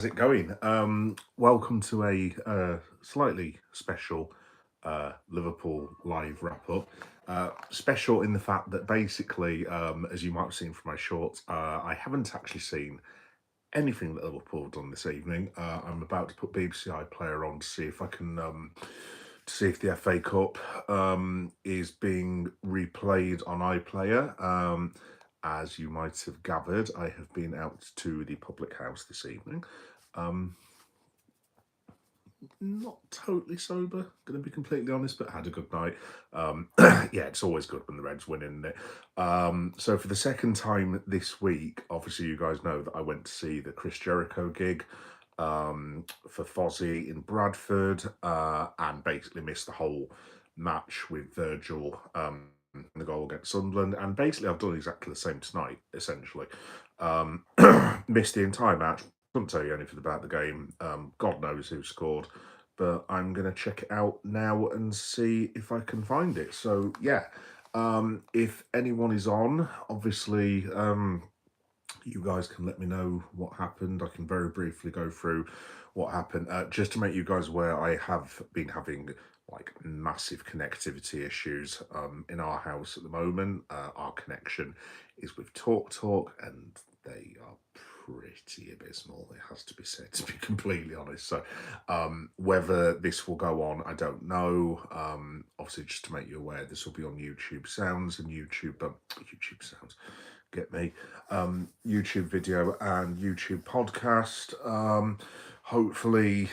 How's it going? Welcome to a slightly special Liverpool live wrap up. Special in the fact that basically, as you might have seen from my shorts, I haven't actually seen anything that Liverpool have done this evening. I'm about to put BBC iPlayer on to see if I can to see if the FA Cup is being replayed on iPlayer. As you might have gathered, I have been out to the public house this evening. Um, not totally sober, going to be completely honest, but had a good night. Yeah, it's always good when the Reds win, isn't it? So for the second time this week, obviously you guys know that I went to see the Chris Jericho gig for Fozzy in Bradford, and basically missed the whole match with Virgil in the goal against Sunderland. And basically I've done exactly the same tonight, essentially. Um, missed the entire match. Couldn't tell you anything about the game. God knows who scored, but I'm going to check it out now and see if I can find it. So, yeah, if anyone is on, obviously, you guys can let me know what happened. I can very briefly go through what happened. Just to make you guys aware, I have been having like massive connectivity issues in our house at the moment. Our connection is with TalkTalk, and they are pretty abysmal, it has to be said, to be completely honest. So whether this will go on, I don't know. Obviously, just to make you aware, this will be on YouTube Sounds and YouTube Sounds, get me, YouTube video and YouTube podcast. Hopefully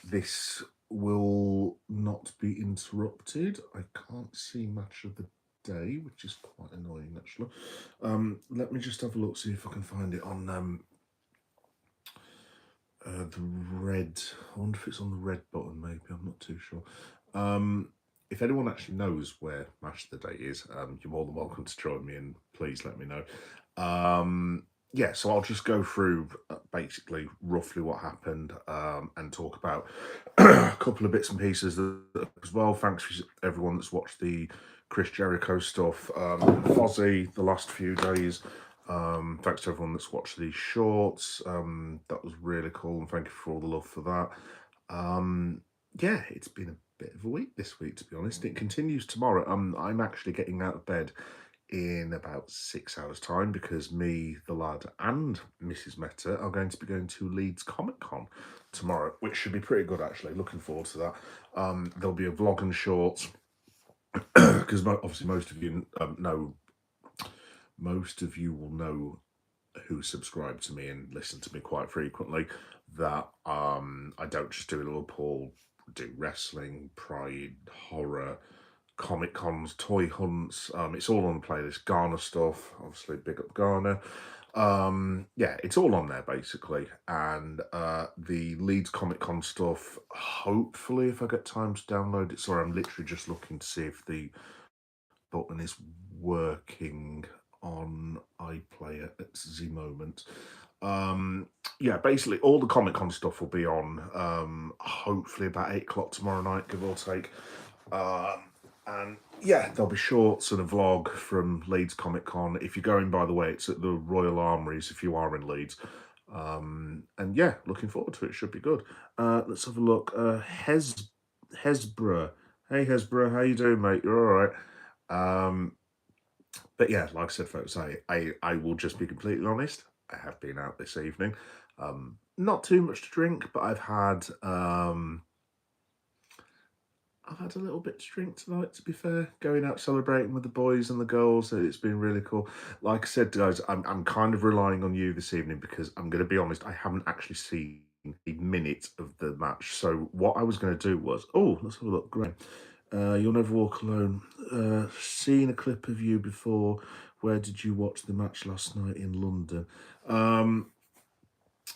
this will not be interrupted. I can't see much of the day, which is quite annoying actually. Let me just have a look, see if I can find it on the red. I wonder if it's on the red button, maybe, I'm not too sure. If anyone actually knows where Match of the Day is, you're more than welcome to join me, and please let me know. Yeah, so I'll just go through basically roughly what happened, and talk about a couple of bits and pieces as well. Thanks for everyone that's watched the Chris Jericho stuff, Fozzy, the last few days. Thanks to everyone that's watched these shorts. That was really cool, and thank you for all the love for that. Yeah, it's been a bit of a week this week, to be honest. It continues tomorrow. I'm actually getting out of bed in about 6 hours' time because me, the lad, and Mrs. Meta are going to be going to Leeds Comic Con tomorrow, which should be pretty good actually. Looking forward to that. There'll be a vlog and shorts because obviously most of you know. Most of you will know, who subscribe to me and listen to me quite frequently, that I don't just do Liverpool, do wrestling, pride, horror, comic cons, toy hunts. It's all on the playlist. Ghana stuff, obviously, big up Ghana. Yeah, it's all on there basically. And the Leeds Comic Con stuff, hopefully, if I get time to download it. Sorry, I'm literally just looking to see if the button is working on iPlayer at the moment. Yeah, basically all the Comic Con stuff will be on hopefully about 8 o'clock tomorrow night, give or take. And yeah, there'll be shorts and a vlog from Leeds Comic Con. If you're going, by the way, it's at the Royal Armouries if you are in Leeds. And yeah, looking forward to it. Should be good. Let's have a look. Hesbra. Hey Hesbra, how you doing, mate? You're all right. But yeah, like I said, folks, I will just be completely honest. I have been out this evening. Not too much to drink, but I've had a little bit to drink tonight, to be fair. Going out celebrating with the boys and the girls. It's been really cool. Like I said, guys, I'm kind of relying on you this evening because I'm going to be honest, I haven't actually seen a minute of the match. So what I was going to do was, oh, let's have a look. Great. You'll Never Walk Alone. Seen a clip of you before. Where did you watch the match last night in London?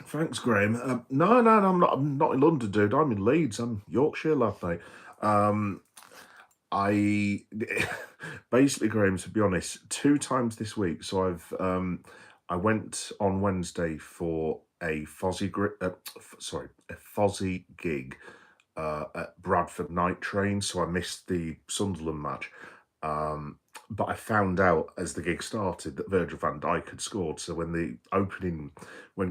Thanks, Graham. No, I'm not in London, dude. I'm in Leeds. I'm Yorkshire, lad, mate. I basically, Graham, to be honest, 2 times this week. So I went on Wednesday for a Fozzy gig at Bradford Night Train, so I missed the Sunderland match. But I found out as the gig started that Virgil van Dijk had scored. So when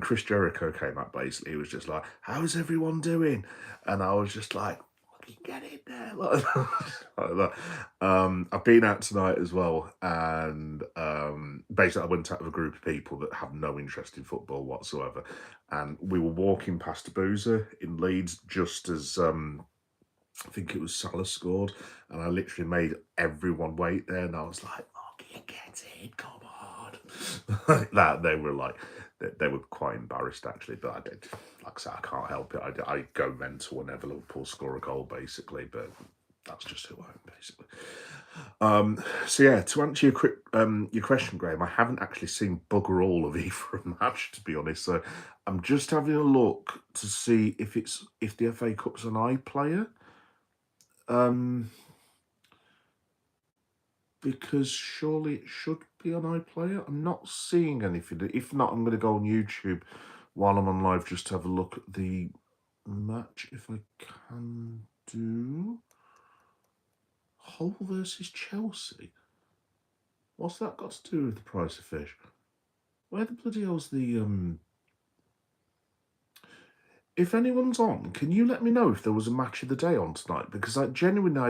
Chris Jericho came out, basically, it was just like, "How's everyone doing?" And I was just like, "Fucking get in there!" Like, like that. I've been out tonight as well, and basically, I went out with a group of people that have no interest in football whatsoever, and we were walking past a boozer in Leeds just as I think it was Salah scored, and I literally made everyone wait there, and I was like, "Fucking get in, come on!" Like that, they were quite embarrassed actually, but I did. Like I said, I can't help it. I go mental whenever Liverpool score a goal, basically, but that's just who I am, basically. So yeah, to answer your question, Graham, I haven't actually seen bugger all of either match, to be honest. So I'm just having a look to see if the FA Cup's an iPlayer. Because surely it should be on iPlayer. I'm not seeing anything. If not, I'm going to go on YouTube while I'm on live just to have a look at the match if I can do. Hull versus Chelsea. What's that got to do with the price of fish? Where the bloody hell's the If anyone's on, can you let me know if there was a match of the day on tonight? Because I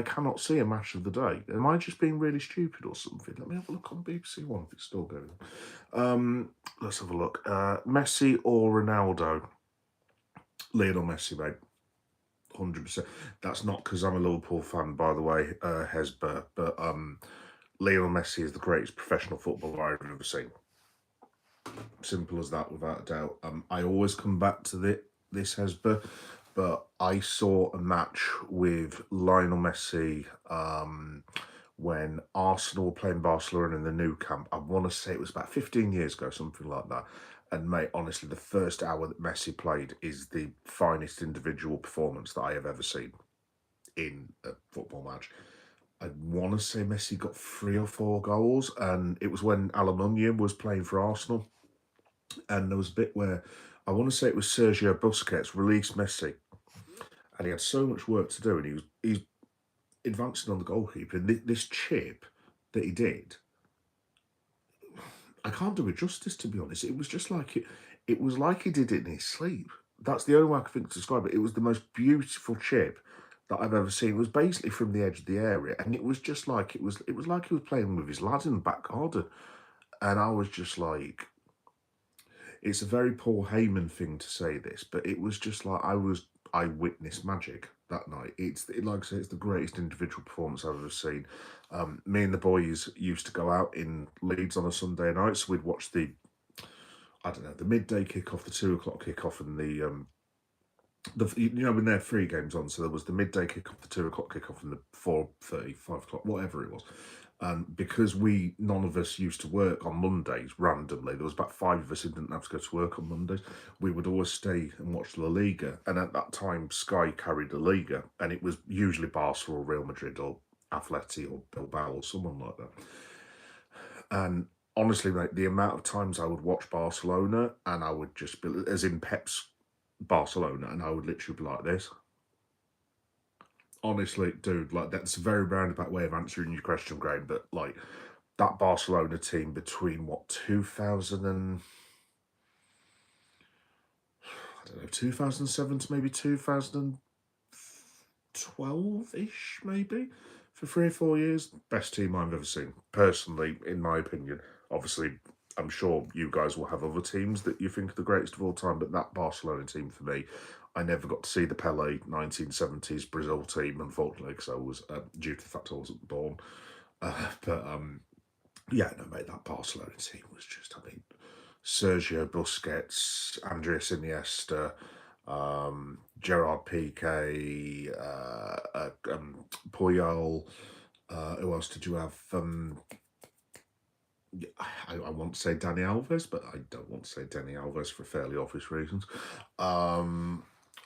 cannot see a match of the day. Am I just being really stupid or something? Let me have a look on BBC One if it's still going. Let's have a look. Messi or Ronaldo? Lionel Messi, mate. 100%. That's not because I'm a Liverpool fan, by the way, Hesber, but Lionel Messi is the greatest professional footballer I've ever seen. Simple as that, without a doubt. I always come back to this Hesber, but I saw a match with Lionel Messi when Arsenal were playing Barcelona in the Nou Camp. I want to say it was about 15 years ago, something like that. And mate, honestly, the first hour that Messi played is the finest individual performance that I have ever seen in a football match. I want to say Messi got 3 or 4 goals, and it was when Aluminium was playing for Arsenal. And there was a bit where I want to say it was Sergio Busquets released Messi, and he had so much work to do, and he's advancing on the goalkeeper. And this chip that he did, I can't do it justice, to be honest. It was just like it was like he did it in his sleep. That's the only way I can think to describe it. It was the most beautiful chip that I've ever seen. It was basically from the edge of the area, and it was just like it was like he was playing with his lad in the back garden, and I was just like. It's a very Paul Heyman thing to say this, but it was just like I witnessed magic that night. Like I say, it's the greatest individual performance I've ever seen. Me and the boys used to go out in Leeds on a Sunday night, so we'd watch the midday kickoff, the 2 o'clock kickoff, and when they're free games on. So there was the midday kickoff, the 2 o'clock kickoff, and the 4:30, 5 o'clock, whatever it was. And because none of us used to work on Mondays randomly, there was about 5 of us who didn't have to go to work on Mondays. We would always stay and watch La Liga. And at that time, Sky carried La Liga, and it was usually Barca or Real Madrid or Atleti or Bilbao or someone like that. And honestly, mate, the amount of times I would watch Barcelona and I would just be, as in Pep's Barcelona, and I would literally be like this. Honestly, dude, like that's a very roundabout way of answering your question, Graham. But like that Barcelona team between 2000 and I don't know, 2007 to maybe 2012-ish, maybe for 3 or 4 years, best team I've ever seen, personally, in my opinion. Obviously, I'm sure you guys will have other teams that you think are the greatest of all time, but that Barcelona team for me, I never got to see the Pele 1970s Brazil team, unfortunately, because I was, due to the fact I wasn't born. Yeah, no, mate, that Barcelona team was just, I mean, Sergio Busquets, Andres Iniesta, Gerard Piqué, Puyol. Who else did you have? I want to say Dani Alves, but I don't want to say Dani Alves for fairly obvious reasons.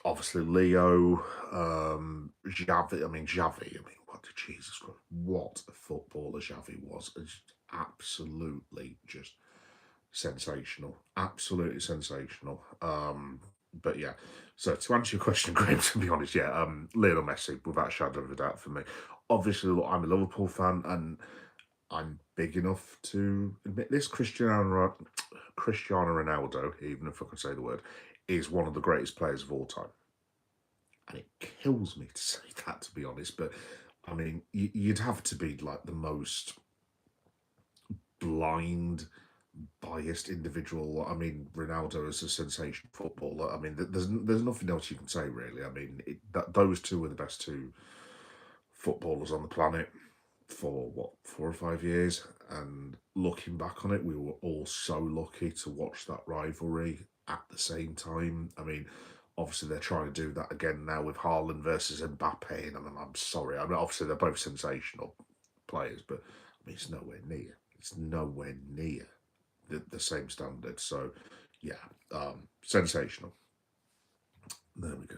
Obviously Leo, Xavi. Xavi. What did Jesus Christ? What a footballer Xavi was! It's absolutely just sensational, absolutely sensational. But yeah. So to answer your question, Graham, to be honest, yeah, Lionel Messi, without a shadow of a doubt for me. Obviously, look, I'm a Liverpool fan, and I'm big enough to admit this. Cristiano Ronaldo, even if I can say the word, is one of the greatest players of all time. And it kills me to say that, to be honest. But I mean, you'd have to be like the most blind, biased individual. I mean, Ronaldo is a sensational footballer. I mean, there's nothing else you can say really. I mean, those two are the best two footballers on the planet for what, 4 or 5 years. And looking back on it, we were all so lucky to watch that rivalry at the same time. I mean, obviously they're trying to do that again now with Haaland versus Mbappe. And I mean, I'm sorry. I mean, obviously they're both sensational players, but I mean, it's nowhere near. It's nowhere near the same standard. So, yeah, sensational. There we go.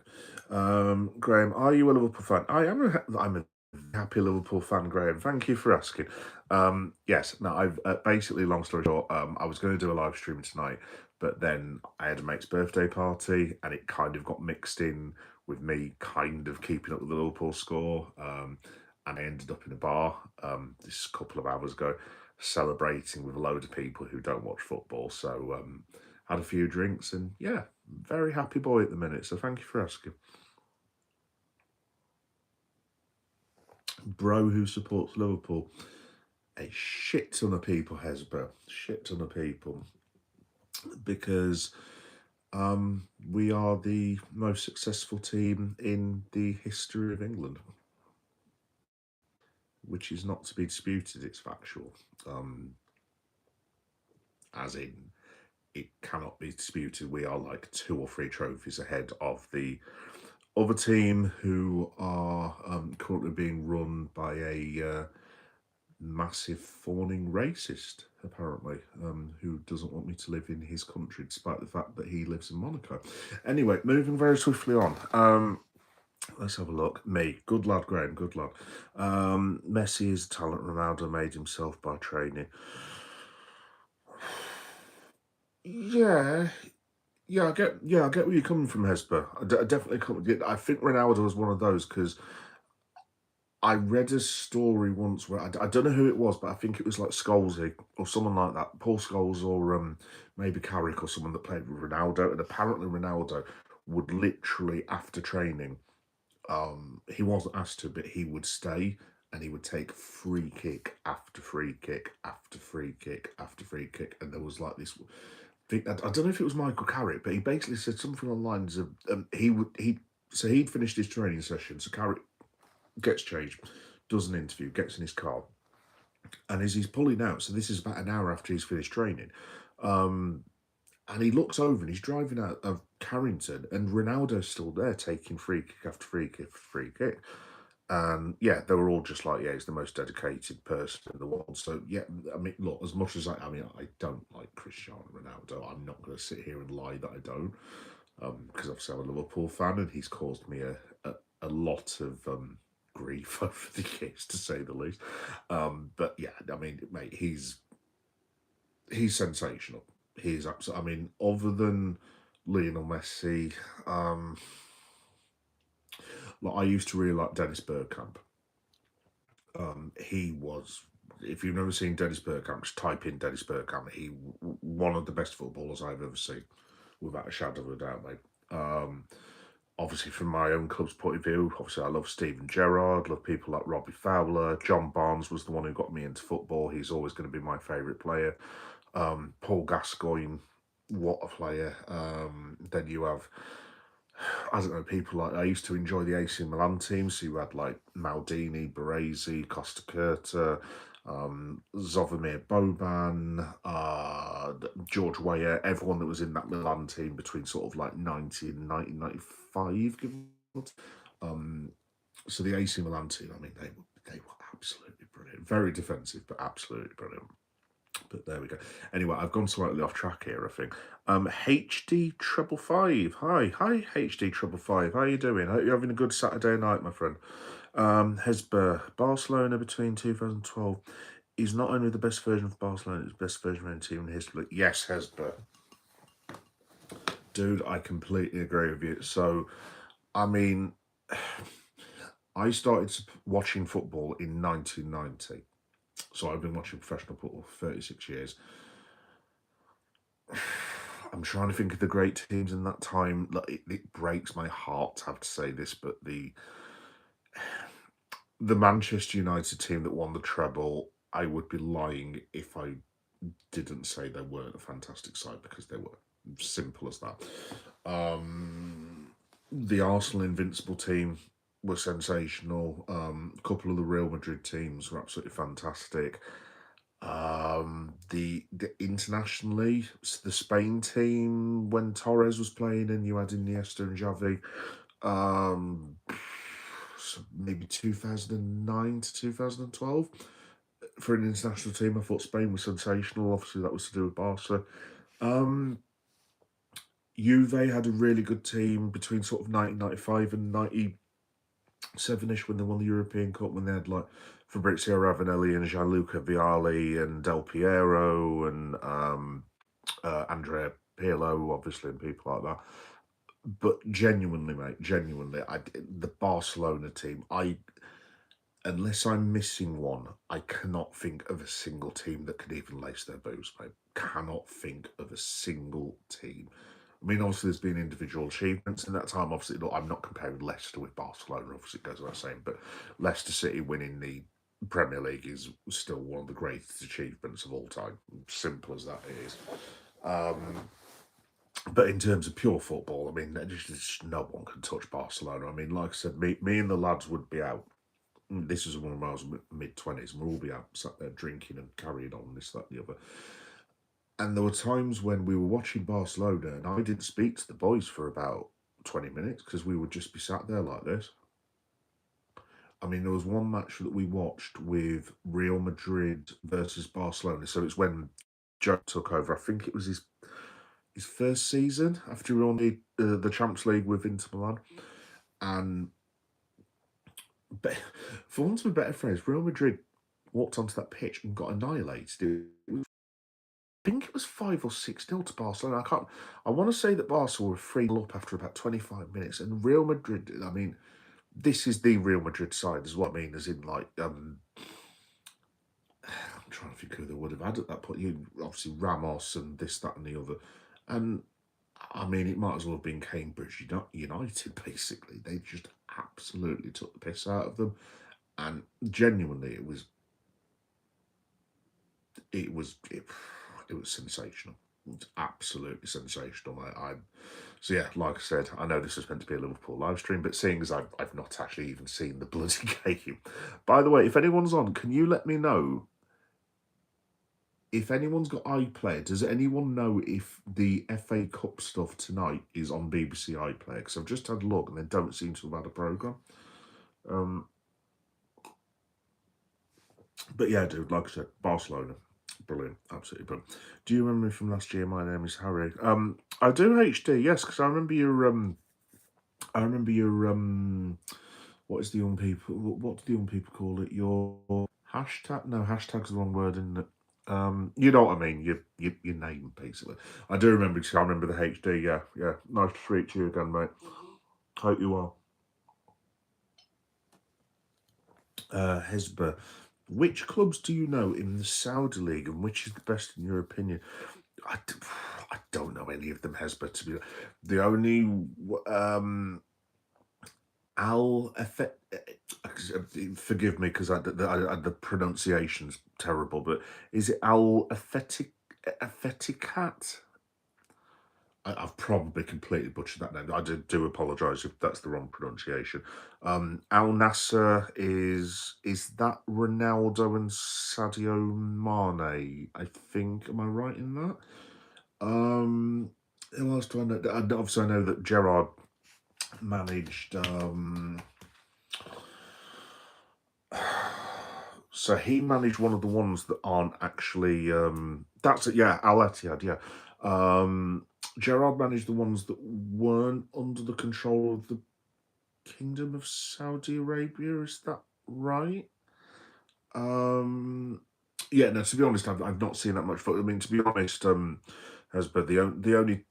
Graham, are you a Liverpool fan? I'm a happy Liverpool fan, Graham. Thank you for asking. Yes, no, I've basically, long story short, I was going to do a live stream tonight, but then I had a mate's birthday party and it kind of got mixed in with me kind of keeping up with the Liverpool score. And I ended up in a bar this couple of hours ago celebrating with a load of people who don't watch football. So, had a few drinks and yeah, very happy boy at the minute. So thank you for asking. Bro who supports Liverpool. A shit ton of people, Hesper. Shit ton of people. Because we are the most successful team in the history of England. Which is not to be disputed, it's factual. As in, it cannot be disputed. We are like 2 or 3 trophies ahead of the other team who are currently being run by a massive fawning racist, apparently, who doesn't want me to live in his country despite the fact that he lives in Monaco. Anyway, moving very swiftly on. Let's have a look. Me, good lad, Graham, good lad. Messi is a talent. Ronaldo made himself by training. Yeah, I get where you're coming from, Hesper. I definitely come. I think Ronaldo was one of those because I read a story once where I don't know who it was, but I think it was like Scholesy or someone like that, Paul Scholes or maybe Carrick or someone that played with Ronaldo, and apparently Ronaldo would literally after training, he wasn't asked to, but he would stay and he would take free kick after free kick after free kick after free kick, and there was like this. I don't know if it was Michael Carrick, but he basically said something along the lines of he'd finished his training session, so Carrick gets changed, does an interview, gets in his car, and as he's pulling out, so this is about an hour after he's finished training, and he looks over and he's driving out of Carrington, and Ronaldo's still there taking free kick after free kick after free kick. And yeah, they were all just like, yeah, he's the most dedicated person in the world. So yeah, I mean, look, as much as I don't like Cristiano Ronaldo. I'm not going to sit here and lie that I don't, because obviously I'm a Liverpool fan, and he's caused me a lot of grief over the years, to say the least. But yeah, I mean, mate, he's sensational. He's absolutely. I mean, other than Lionel Messi, like I used to really like Dennis Bergkamp. He was. If you've never seen Dennis Bergkamp, just type in Dennis Bergkamp. One of the best footballers I've ever seen, without a shadow of a doubt, mate. Obviously, from my own club's point of view, obviously I love Steven Gerrard, love people like Robbie Fowler. John Barnes was the one who got me into football. He's always going to be my favourite player. Paul Gascoigne, what a player. Then you have, I don't know, people like, I used to enjoy the AC Milan team, so you had like Maldini, Baresi, Costa Curta, Zovimir Boban, George Weah, everyone that was in that Milan team between sort of like 90 and 1995, given. So the AC Milan team, I mean, they were absolutely brilliant. Very defensive, but absolutely brilliant. But there we go. Anyway, I've gone slightly off track here, I think. HD Treble 5. Hi, HD Treble 5. How you doing? Hope you're having a good Saturday night, my friend. Hesber, Barcelona between 2012 is not only the best version of Barcelona, it's the best version of any team in history. Yes, Hesber. Dude, I completely agree with you. So, I mean, I started watching football in 1990. So I've been watching professional football for 36 years. I'm trying to think of the great teams in that time. Like, it breaks my heart to have to say this, but the Manchester United team that won the treble, I would be lying if I didn't say they weren't a fantastic side, because they were. Simple as that. The Arsenal Invincible team were sensational. A couple of the Real Madrid teams were absolutely fantastic. The internationally, the Spain team when Torres was playing, and you had Iniesta and Xavi. So maybe 2009 to 2012 for an international team. I thought Spain was sensational. Obviously, that was to do with Barca. Juve had a really good team between sort of 1995 and 97-ish when they won the European Cup, when they had like Fabrizio Ravanelli and Gianluca Vialli and Del Piero and Andrea Pirlo, obviously, and people like that. But genuinely, mate, genuinely, the Barcelona team, unless I'm missing one, I cannot think of a single team that could even lace their boots, mate. Cannot think of a single team. I mean, obviously, there's been individual achievements in that time. Obviously, look, I'm not comparing Leicester with Barcelona, obviously, it goes without saying, but Leicester City winning the Premier League is still one of the greatest achievements of all time. Simple as that it is. But in terms of pure football, I mean, just no one can touch Barcelona. I mean, like I said, me and the lads would be out. This was when I was mid-20s, and we'll all be out, sat there drinking and carrying on, this, that, and the other. And there were times when we were watching Barcelona and I didn't speak to the boys for about 20 minutes because we would just be sat there like this. I mean, there was one match that we watched with Real Madrid versus Barcelona. So it's when Joe took over. I think it was his first season after we won the Champions League with Inter Milan. And for want of a better phrase, Real Madrid walked onto that pitch and got annihilated. I think it was 5 or 6-0 to Barcelona. I want to say that Barcelona were 3-0 up after about 25 minutes. And Real Madrid, I mean, this is the Real Madrid side, is what I mean, as in, like, I'm trying to think who they would have had at that point. Obviously, Ramos and this, that, and the other. And, I mean, it might as well have been Cambridge United, basically. They just absolutely took the piss out of them. And genuinely, it was sensational. It's absolutely sensational. So yeah, like I said, I know this was meant to be a Liverpool live stream, but seeing as I've not actually even seen the bloody game. By the way, if anyone's on, can you let me know if anyone's got iPlayer? Does anyone know if the FA Cup stuff tonight is on BBC iPlayer? Because I've just had a look and they don't seem to have had a programme. But yeah, dude, like I said, Barcelona. Brilliant, absolutely brilliant. Do you remember me from last year? My name is Harry. I do HD, yes, because I remember your what is the young people? What do the young people call it? Your hashtag? No, hashtag's the wrong word, isn't it? You know what I mean. Your name, basically. I do remember. I remember the HD. Yeah. Nice to speak to you again, mate. Hope you are. Hesba. Which clubs do you know in the Saudi League, and which is the best in your opinion? I don't know any of them, Hesba, to be the only forgive me because the pronunciation's terrible, but is it Al-Affeticat? I've probably completely butchered that name. I do apologise if that's the wrong pronunciation. Al Nasser is that Ronaldo and Sadio Mane? I think. Am I right in that? Who else do I know? Obviously, I know that Gerrard managed. So he managed one of the ones that aren't actually. That's it. Yeah, Al Ittihad. Yeah. Gerrard managed the ones that weren't under the control of the Kingdom of Saudi Arabia. Is that right? Yeah. No. To be honest, I've not seen that much football. I mean, to be honest, Hesba, the only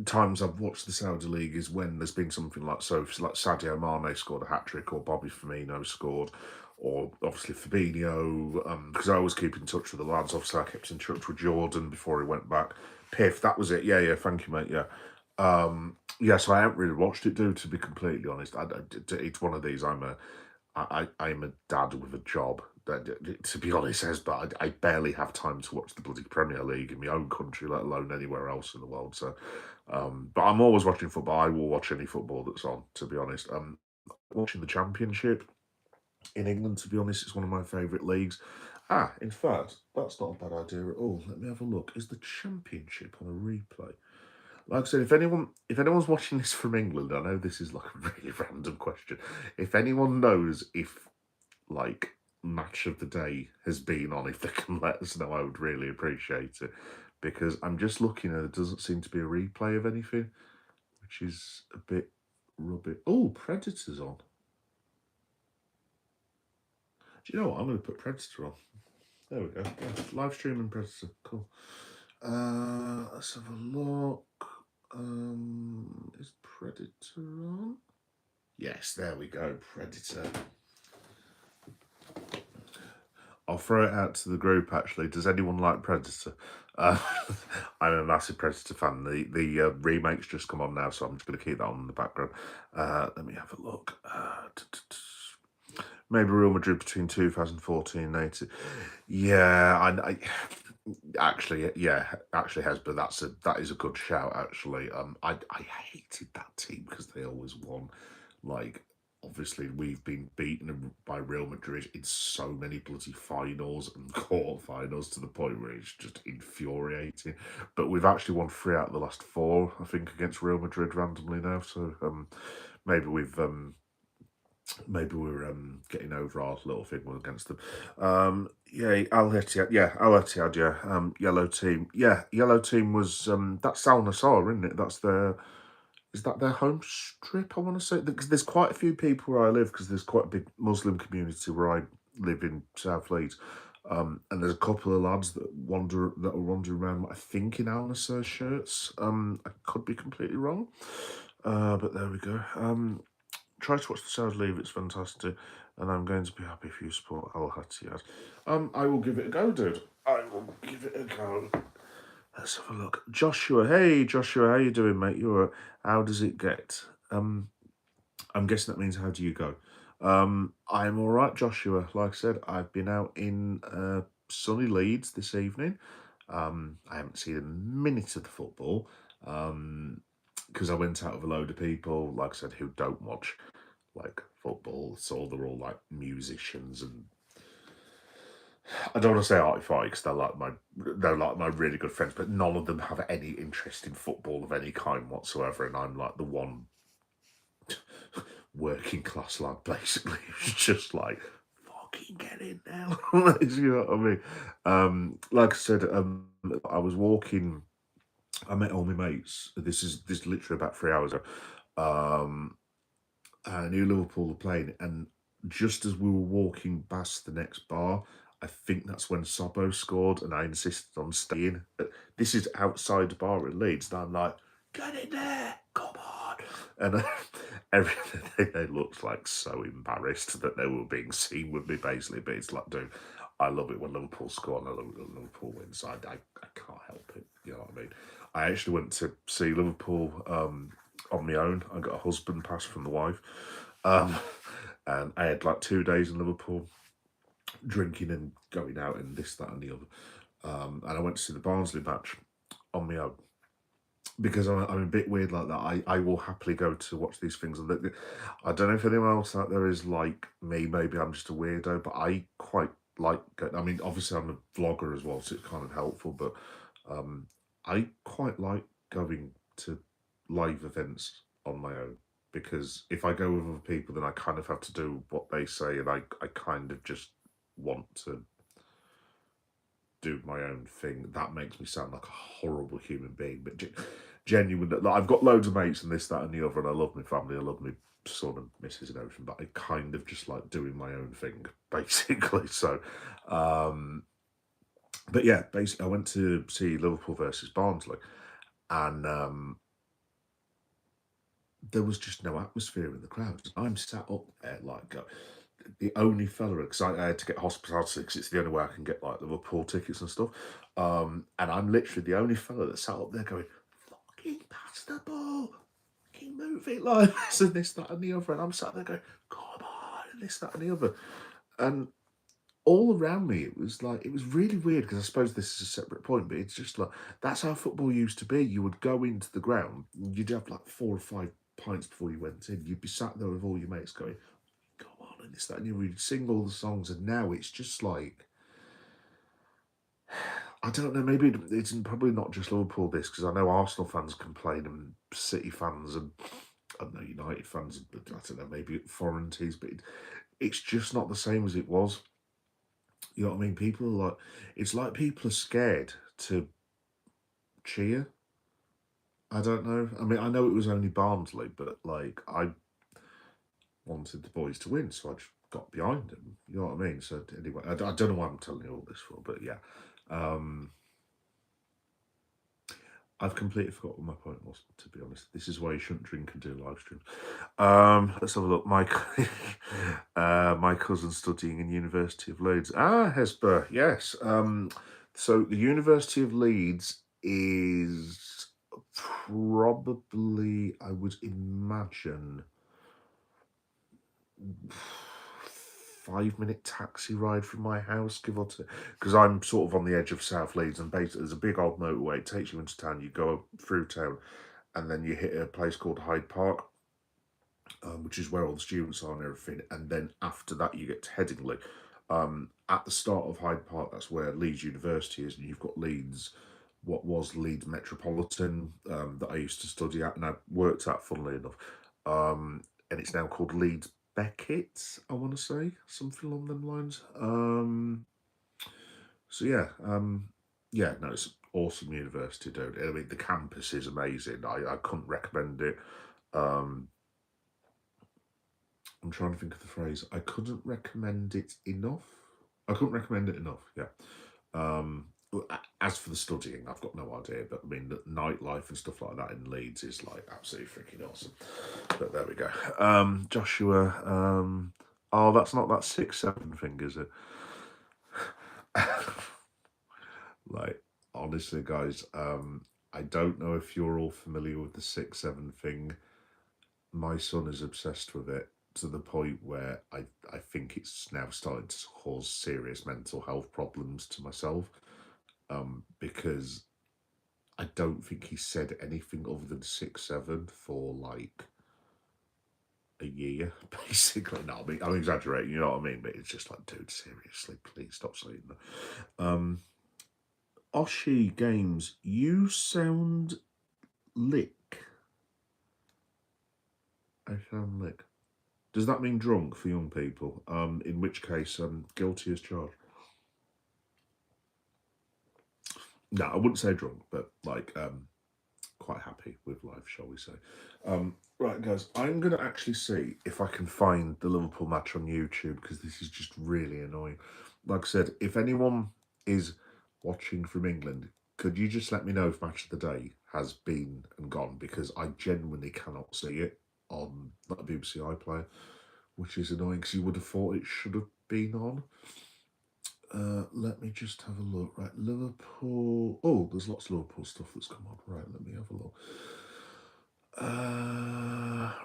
times I've watched the Saudi League is when there's been something like Sadio Mane scored a hat trick or Bobby Firmino scored, or obviously Fabinho, because I always keep in touch with the lads. Obviously, I kept in touch with Jordan before he went back. Piff, that was it. Yeah, thank you, mate. Yeah, so I haven't really watched it, dude, to be completely honest. It's one of these. I'm a dad with a job. To be honest, but I barely have time to watch the bloody Premier League in my own country, let alone anywhere else in the world. So, but I'm always watching football. I will watch any football that's on. To be honest, watching the Championship in England. To be honest, it's one of my favourite leagues. In fact, that's not a bad idea at all. Let me have a look. Is the Championship on a replay? Like I said, if anyone's watching this from England, I know this is like a really random question. If anyone knows if like match of the day has been on, if they can let us know, I would really appreciate it. Because I'm just looking and there doesn't seem to be a replay of anything, which is a bit rubbish. Oh, Predator's on. Do you know what? I'm going to put Predator on. There we go. Yeah, live streaming Predator. Cool. Let's have a look. Is Predator on? Yes, there we go. Predator. I'll throw it out to the group. Actually, does anyone like Predator? I'm a massive Predator fan. The remake's just come on now, so I'm just going to keep that on in the background. Let me have a look. Maybe Real Madrid between 2014 and 18. Yeah, I actually, has, but that is a good shout. Actually, I hated that team because they always won. Like, obviously, we've been beaten by Real Madrid in so many bloody finals and quarterfinals to the point where it's just infuriating. But we've actually won 3 out of the last 4, I think, against Real Madrid randomly now. So maybe we're getting over our little thing against them. Al Ittihad, yellow team. Yeah, yellow team was that's Al Nassr, isn't it? Is that their home strip, I want to say? Because there's quite a few people where I live, because there's quite a big Muslim community where I live in South Leeds. And there's a couple of lads that are wandering around, I think, in Al Nassr shirts. I could be completely wrong. But there we go. Try to watch the South Leave, it's fantastic, and I'm going to be happy if you support Al Ittihad. I will give it a go, dude. I will give it a go. Let's have a look. Joshua, hey Joshua, how you doing, mate? How does it get? I'm guessing that means how do you go? I'm all right, Joshua. Like I said, I've been out in sunny Leeds this evening. I haven't seen a minute of the football. Because I went out with a load of people, like I said, who don't watch like football, so they're all like musicians, and I don't want to say arty-farty because they're like my really good friends, but none of them have any interest in football of any kind whatsoever, and I'm like the one working class lad basically who's just like, fucking get in there. You know what I mean? Like I said, I was walking. I met all my mates. This literally about 3 hours ago. I knew Liverpool were playing, and just as we were walking past the next bar, I think that's when Sobbo scored, and I insisted on staying. This is outside the bar in Leeds, and I'm like, get in there, come on. And everything, they looked like so embarrassed that they were being seen with me, basically. But it's like, dude, I love it when Liverpool score and I love it when Liverpool wins. I can't help it, you know what I mean? I actually went to see Liverpool on my own. I got a husband pass from the wife. And I had like 2 days in Liverpool, drinking and going out and this, that and the other. And I went to see the Barnsley match on my own. Because I'm a bit weird like that. I will happily go to watch these things. I don't know if anyone else out there is like me. Maybe I'm just a weirdo, but I quite like. I mean, obviously I'm a vlogger as well, so it's kind of helpful. But I quite like going to live events on my own, because if I go with other people, then I kind of have to do what they say, and I kind of just want to do my own thing. That makes me sound like a horrible human being, but genuinely, like, I've got loads of mates and this, that and the other, and I love my family, I love my son and missus and everything, but I kind of just like doing my own thing, basically. So, but yeah, basically I went to see Liverpool versus Barnsley, and there was just no atmosphere in the crowd. I'm sat up there like, the only fella, because I had to get hospitality because it's the only way I can get like Liverpool tickets and stuff. And I'm literally the only fella that sat up there going, "Fucking pass the ball, fucking move it like this and this, that, and the other." And I'm sat there going, "Come on," and this, that, and the other. And all around me, it was like, it was really weird because I suppose this is a separate point, but it's just like, that's how football used to be. You would go into the ground, you'd have like 4 or 5 pints before you went in. You'd be sat there with all your mates going, "Come on," and this, that, and you would sing all the songs. And now it's just like, I don't know, maybe it's probably not just Liverpool this, because I know Arsenal fans complain and City fans and I don't know, United fans, I don't know, maybe foreign teams, but it's just not the same as it was. You know what I mean? People are like, it's like people are scared to cheer. I don't know. I mean, I know it was only Barnsley, but like, I wanted the boys to win, so I just got behind them. You know what I mean? So anyway, I don't know why I'm telling you all this for, but yeah. I've completely forgot what my point was, to be honest. This is why you shouldn't drink and do live streams. Let's have a look. My cousin studying in University of Leeds. Ah, Hesper, yes. So the University of Leeds is probably, I would imagine, 5-minute taxi ride from my house, give or take, because I'm sort of on the edge of South Leeds, and basically there's a big old motorway. It takes you into town. You go through town, and then you hit a place called Hyde Park, which is where all the students are and everything. And then after that, you get to Headingley. At the start of Hyde Park, that's where Leeds University is, and you've got Leeds, what was Leeds Metropolitan, that I used to study at, and I worked at, funnily enough. And it's now called Leeds Beckett, I want to say, something along them lines. So yeah, no, it's an awesome university, dude. I mean, the campus is amazing. I couldn't recommend it. I'm trying to think of the phrase. I couldn't recommend it enough. I couldn't recommend it enough. Yeah. As for the studying, I've got no idea, but I mean, the nightlife and stuff like that in Leeds is like absolutely freaking awesome. But there we go. Joshua, oh, that's not that 6-7 thing, is it? Like, honestly, guys, I don't know if you're all familiar with the 6-7 thing. My son is obsessed with it to the point where I think it's now starting to cause serious mental health problems to myself, because I don't think he said anything other than 6-7 for like a year, basically. No, I'm exaggerating, you know what I mean? But it's just like, dude, seriously, please stop saying that. Oshi Games, you sound lick. I sound lick. Does that mean drunk for young people? In which case, guilty as charged. No, I wouldn't say drunk, but like, quite happy with life, shall we say. Right, guys, I'm going to actually see if I can find the Liverpool match on YouTube, because this is just really annoying. Like I said, if anyone is watching from England, could you just let me know if Match of the Day has been and gone, because I genuinely cannot see it on that BBC iPlayer, which is annoying because you would have thought it should have been on. Let me just have a look. Right, Liverpool. Oh, there's lots of Liverpool stuff that's come up. Right, let me have a look.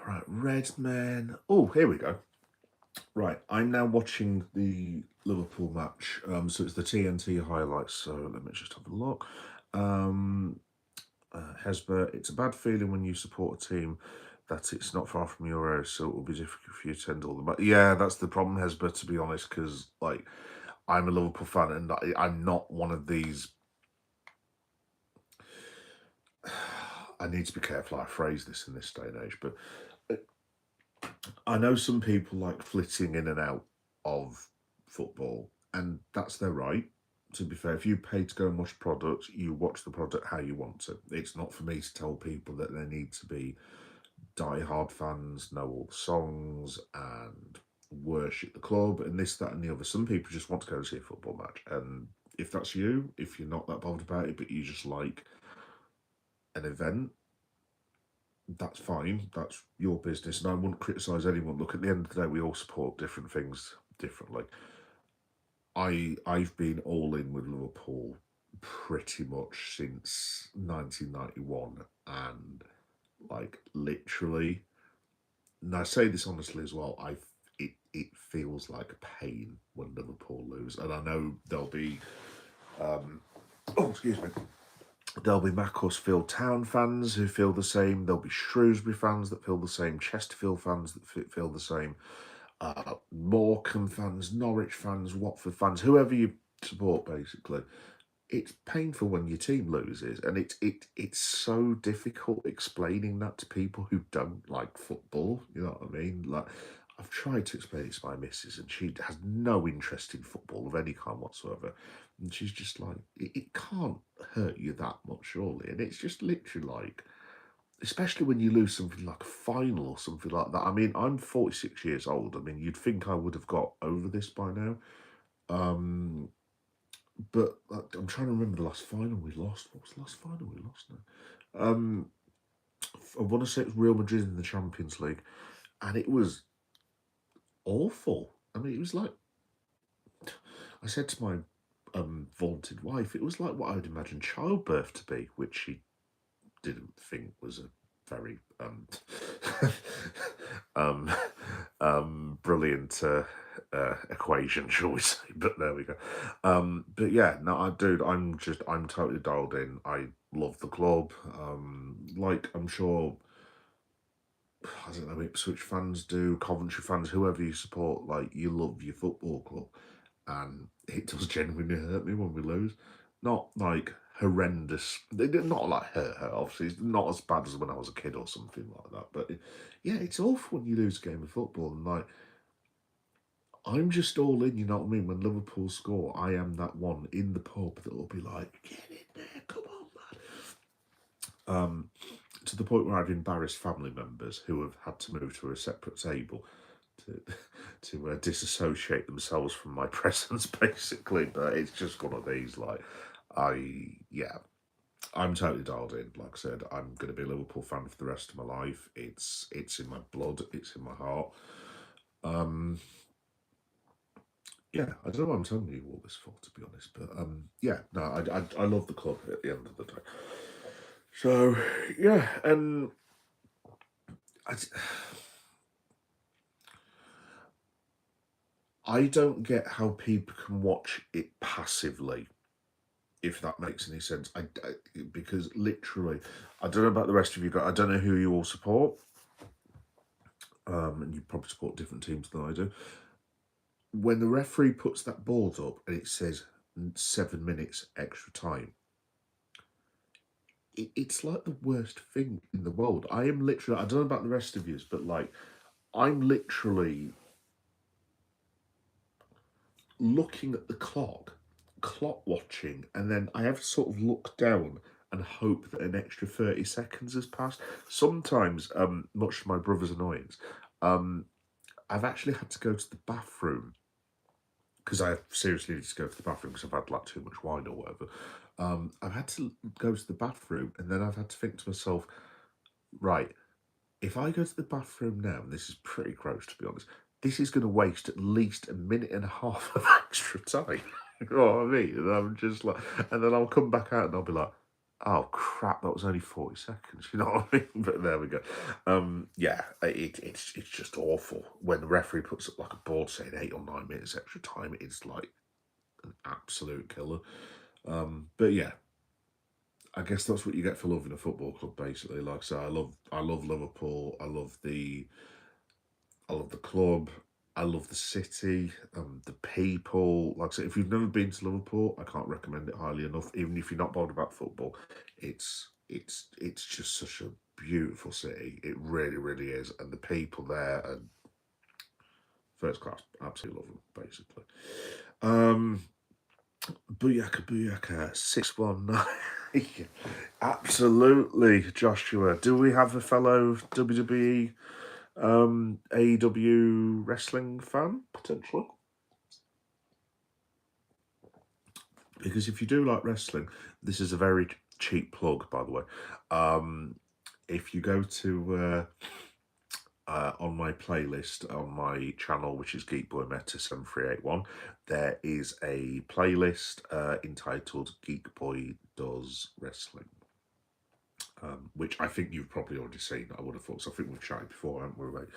Right, Redman. Oh, here we go. Right, I'm now watching the Liverpool match. So it's the TNT highlights. So let me just have a look. Hesber, it's a bad feeling when you support a team that it's not far from your area, so it will be difficult for you to attend all the. But yeah, that's the problem, Hesber, to be honest, because like, I'm a Liverpool fan, and I'm not one of these. I need to be careful how I phrase this in this day and age, but I know some people like flitting in and out of football, and that's their right. To be fair, if you pay to go and watch product, you watch the product how you want to. It's not for me to tell people that they need to be die-hard fans, know all the songs, and worship the club, and this, that, and the other. Some people just want to go and see a football match, and if that's you, if you're not that bothered about it, but you just like an event, that's fine. That's your business, and I wouldn't criticise anyone. Look, at the end of the day, we all support different things differently. I've been all in with Liverpool pretty much since 1991, and like literally, and I say this honestly as well. It feels like pain when Liverpool lose, and I know there'll be oh excuse me, there'll be Macclesfield Town fans who feel the same. There'll be Shrewsbury fans that feel the same. Chesterfield fans that feel the same. Morecambe fans, Norwich fans, Watford fans, whoever you support, basically. It's painful when your team loses, and it's so difficult explaining that to people who don't like football. You know what I mean? Like, I've tried to explain it to my missus, and she has no interest in football of any kind whatsoever. And she's just like, it can't hurt you that much, surely. And it's just literally like, especially when you lose something like a final or something like that. I mean, I'm 46 years old. I mean, you'd think I would have got over this by now. Um, but like, I'm trying to remember the last final we lost. What was the last final we lost now? I want to say it was Real Madrid in the Champions League, and it was awful. I mean, it was like, I said to my vaunted wife, it was like what I would imagine childbirth to be, which she didn't think was a very um, brilliant equation, shall we say? But there we go. But yeah, no, I'm totally dialed in. I love the club. Like I'm sure, I don't know, Ipswich fans do, Coventry fans, whoever you support, like you love your football club, and it does genuinely hurt me when we lose. Not like horrendous. They did not like hurt. Obviously, it's not as bad as when I was a kid or something like that. But yeah, it's awful when you lose a game of football. And like, I'm just all in. You know what I mean? When Liverpool score, I am that one in the pub that will be like, "Get in there, come on, man." To the point where I've embarrassed family members who have had to move to a separate table to disassociate themselves from my presence, basically. But it's just one of these. Like, yeah, I'm totally dialed in. Like I said, I'm going to be a Liverpool fan for the rest of my life. It's in my blood. It's in my heart. Yeah, I don't know why I'm telling you all this for, to be honest. But yeah, no, I love the club at the end of the day. So yeah, and I, I don't get how people can watch it passively, if that makes any sense. Because literally, I don't know about the rest of you guys. I don't know who you all support, and you probably support different teams than I do. When the referee puts that board up and it says 7 minutes extra time, it's like the worst thing in the world. I am literally, I don't know about the rest of you, but like, I'm literally looking at the clock watching, and then I have to sort of look down and hope that an extra 30 seconds has passed. Sometimes, much to my brother's annoyance, I've actually had to go to the bathroom because I seriously need to go to the bathroom because I've had like too much wine or whatever. I've had to go to the bathroom, and then I've had to think to myself, right, if I go to the bathroom now, and this is pretty gross to be honest, this is going to waste at least a minute and a half of extra time. You know what I mean? And I'm just like, and then I'll come back out and I'll be like, oh crap, that was only 40 seconds. You know what I mean? But there we go. Yeah, it's just awful when the referee puts up like a board saying 8 or 9 minutes extra time. It's like an absolute killer. But yeah, I guess that's what you get for loving a football club, basically. Like I say, I love Liverpool. I love the club. I love the city, the people. Like I said, if you've never been to Liverpool, I can't recommend it highly enough. Even if you're not bothered about football, it's just such a beautiful city. It really, really is, and the people there are first class. Absolutely love them, basically. Booyaka, booyaka, 619. Absolutely, Joshua. Do we have a fellow WWE AEW wrestling fan, potentially? Because if you do like wrestling, this is a very cheap plug, by the way. if you go to on my playlist on my channel, which is Geek Boy Meta 7381, there is a playlist entitled Geek Boy Does Wrestling, which I think you've probably already seen. I would have thought so. I think we've chatted before, haven't we, mate?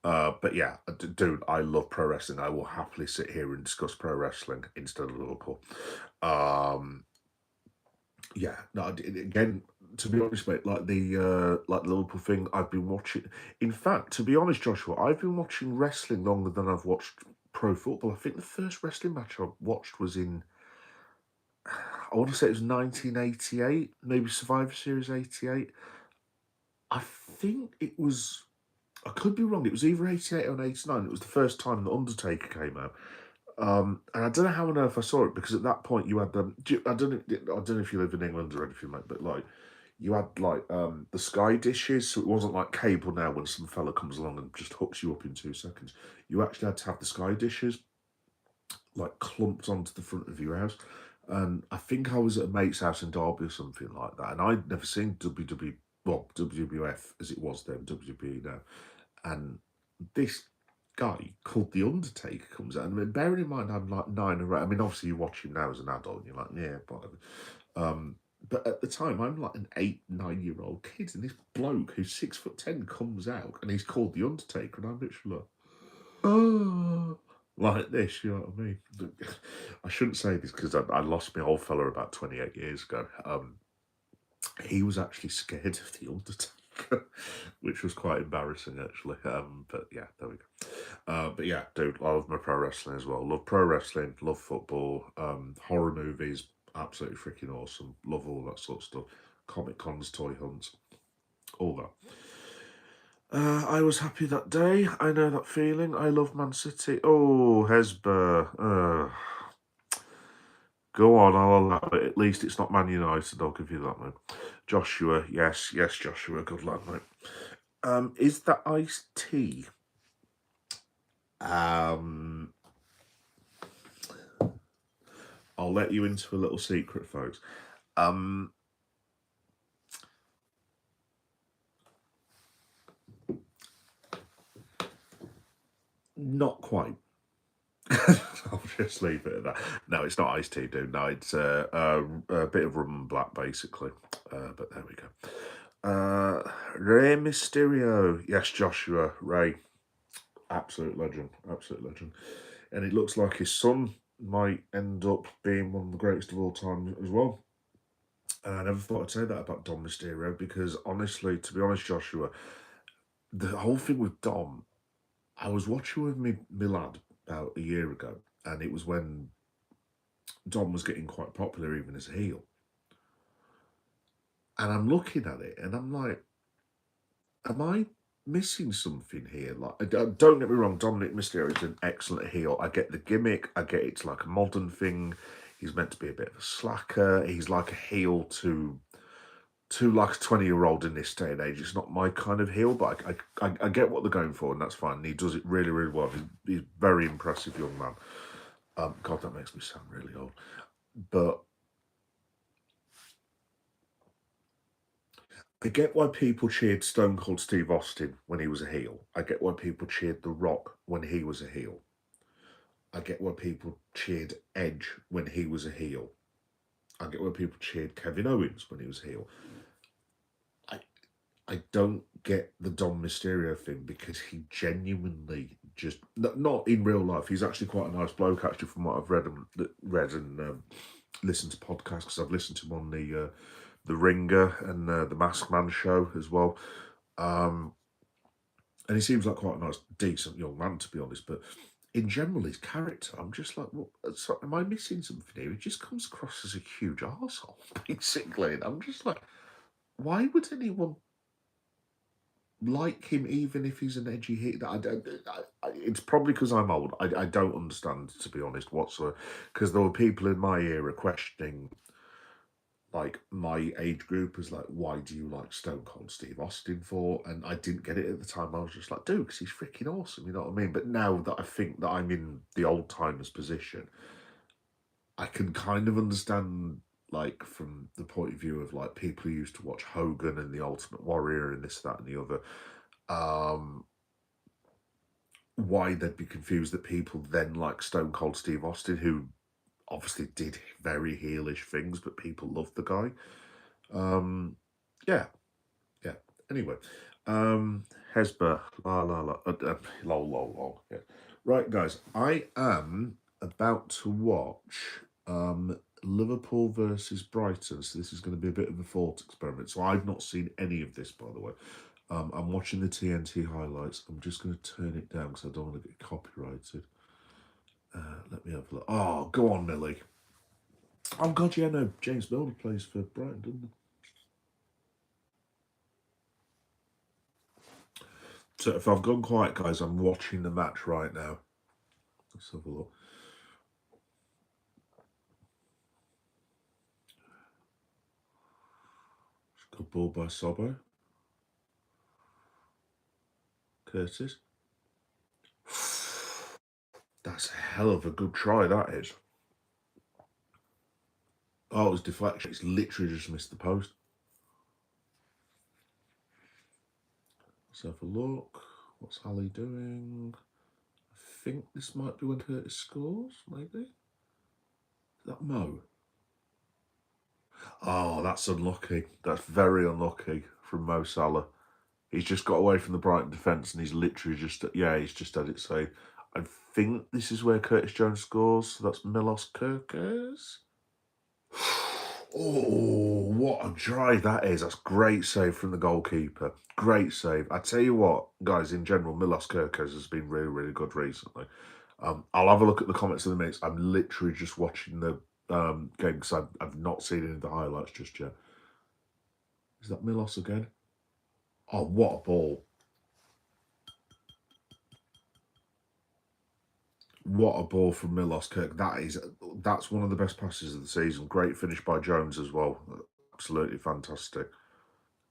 But yeah, dude, I love pro wrestling. I will happily sit here and discuss pro wrestling instead of Liverpool. Yeah, no, again, to be honest, mate, like the Liverpool thing, I've been watching. In fact, to be honest, Joshua, I've been watching wrestling longer than I've watched pro football. I think the first wrestling match I watched was in, I want to say it was 1988, maybe Survivor Series 88. I think it was, I could be wrong, it was either 88 or 89. It was the first time The Undertaker came out. And I don't know how on earth I saw it, because at that point you had them. I don't know if you live in England or anything, mate, but like you had like the Sky dishes, so it wasn't like cable now when some fella comes along and just hooks you up in 2 seconds. You actually had to have the Sky dishes like clumped onto the front of your house. And I think I was at a mate's house in Derby or something like that, and I'd never seen WWF as it was then, WWE now, and this guy called The Undertaker comes out. And I mean, bearing in mind I'm like 9 or 8. I mean, obviously you watch him now as an adult and you're like, yeah, whatever. But at the time I'm like an 8, 9-year-old kid, and this bloke who's 6'10" comes out and he's called The Undertaker, and I'm literally like, oh, like this, you know what I mean? I shouldn't say this because I lost my old fella about 28 years ago. He was actually scared of The Undertaker, which was quite embarrassing, actually. But yeah, there we go. But yeah, dude, I love my pro wrestling as well. Love pro wrestling, love football, horror movies, absolutely freaking awesome. Love all that sort of stuff. Comic cons, toy hunts, all that. I was happy that day. I know that feeling. I love Man City. Oh, Hesper. Go on, I'll allow it. At least it's not Man United, I'll give you that, mate. Joshua, yes, Joshua, good lad, mate. Is that iced tea? I'll let you into a little secret, folks. Not quite. I'll just leave it at that. No, it's not iced tea, dude. No, it's a bit of rum and black, basically. But there we go. Rey Mysterio. Yes, Joshua. Rey. Absolute legend. Absolute legend. And it looks like his son might end up being one of the greatest of all time as well. And I never thought I'd say that about Dom Mysterio, because honestly, to be honest, Joshua, the whole thing with Dom, I was watching with my lad about a year ago, and it was when Dom was getting quite popular even as a heel. And I'm looking at it and I'm like, am I missing something here? Like, don't get me wrong, Dominic Mysterio is an excellent heel. I get the gimmick. I get it's like a modern thing. He's meant to be a bit of a slacker. He's like a heel to like a 20-year-old in this day and age. It's not my kind of heel, but I get what they're going for, and that's fine. And he does it really, really well. He's a very impressive young man. God, that makes me sound really old. But I get why people cheered Stone Cold Steve Austin when he was a heel. I get why people cheered The Rock when he was a heel. I get why people cheered Edge when he was a heel. I get why people cheered Kevin Owens when he was a heel. I don't get the Dom Mysterio thing, because he genuinely just, not in real life. He's actually quite a nice bloke, actually, from what I've read and listened to podcasts, because I've listened to him on the Ringer and the Masked Man show as well. And he seems like quite a nice, decent young man, to be honest. But in general, his character, I'm just like, well, so, am I missing something here? He just comes across as a huge arsehole, basically. And I'm just like, why would anyone like him, even if he's an edgy hit? It's probably because I'm old. I don't understand, to be honest, whatsoever. Because there were people in my era questioning, like, my age group as like, why do you like Stone Cold Steve Austin for? And I didn't get it at the time. I was just like, dude, because he's freaking awesome, you know what I mean? But now that I think that I'm in the old timers position, I can kind of understand like from the point of view of like people who used to watch Hogan and the Ultimate Warrior and this, that, and the other, why they'd be confused that people then like Stone Cold Steve Austin, who obviously did very heelish things, but people loved the guy. Yeah. Anyway, Hesper, la la la, lol lol lol. Yeah. Right, guys, I am about to watch Liverpool versus Brighton. So this is going to be a bit of a thought experiment. So I've not seen any of this, by the way. I'm watching the TNT highlights. I'm just going to turn it down because I don't want to get copyrighted. Let me have a look. Oh, go on, Millie. Oh, God, yeah, no, James Milner plays for Brighton, doesn't he? So if I've gone quiet, guys, I'm watching the match right now. Let's have a look. Good ball by Sobbo. Curtis. That's a hell of a good try, that is. Oh, it was deflection. It's literally just missed the post. Let's have a look. What's Ali doing? I think this might be when Curtis scores, maybe. Is that Mo? Oh, that's unlucky. That's very unlucky from Mo Salah. He's just got away from the Brighton defence and he's literally just, he's just had it saved. I think this is where Curtis Jones scores. So that's Milos Kerkez. Oh, what a drive that is. That's great save from the goalkeeper. Great save. I tell you what, guys, in general, Milos Kerkez has been really, really good recently. I'll have a look at the comments in the minutes. I'm literally just watching the game because I've not seen any of the highlights just yet. Is that Milos again? Oh, what a ball. What a ball from Milos Kirk. That's one of the best passes of the season. Great finish by Jones as well. Absolutely fantastic.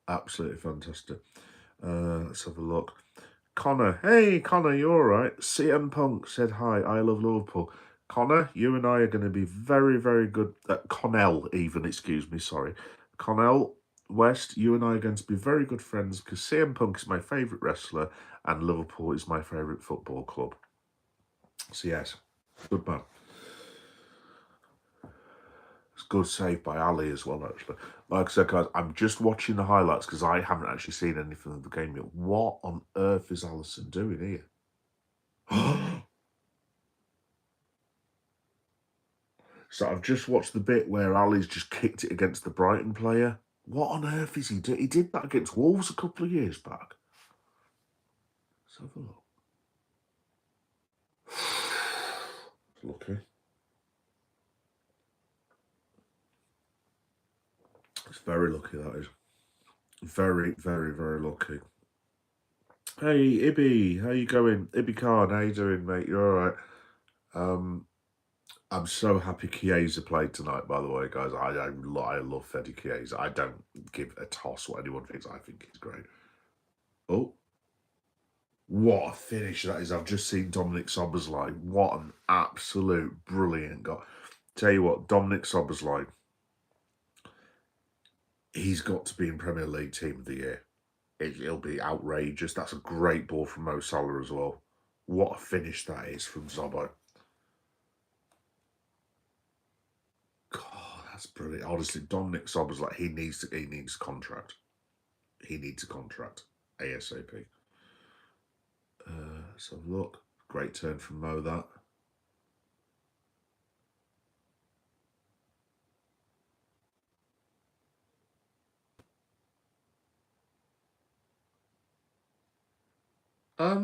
Absolutely fantastic. Let's have a look. Connor. Hey, Connor, you all right? CM Punk said hi. I love Liverpool. Connor, you and I are going to be very, very good. Connell, even, excuse me, sorry. Connell West, you and I are going to be very good friends because CM Punk is my favourite wrestler and Liverpool is my favourite football club. So, yes, good man. It's good save by Ali as well, actually. Like I said, guys, I'm just watching the highlights because I haven't actually seen anything of the game yet. What on earth is Alisson doing here? So I've just watched the bit where Ali's just kicked it against the Brighton player. What on earth is he doing? He did that against Wolves a couple of years back. Let's have a look. It's lucky. It's very lucky, that is. Very, very, very lucky. Hey, Ibby, how you going? Ibby Khan, how you doing, mate? You all right? I'm so happy Chiesa played tonight, by the way, guys. I love Fede Chiesa. I don't give a toss what anyone thinks. I think he's great. Oh, what a finish that is. I've just seen Dominic Szoboszlai. What an absolute brilliant guy. Tell you what, Dominic Szoboszlai, he's got to be in Premier League Team of the Year. It'll be outrageous. That's a great ball from Mo Salah as well. What a finish that is from Zobo. God, that's brilliant. Honestly, Dominic Szoboszlai, he needs a contract. He needs a contract ASAP. Let's have a look. Great turn from Mo, that. I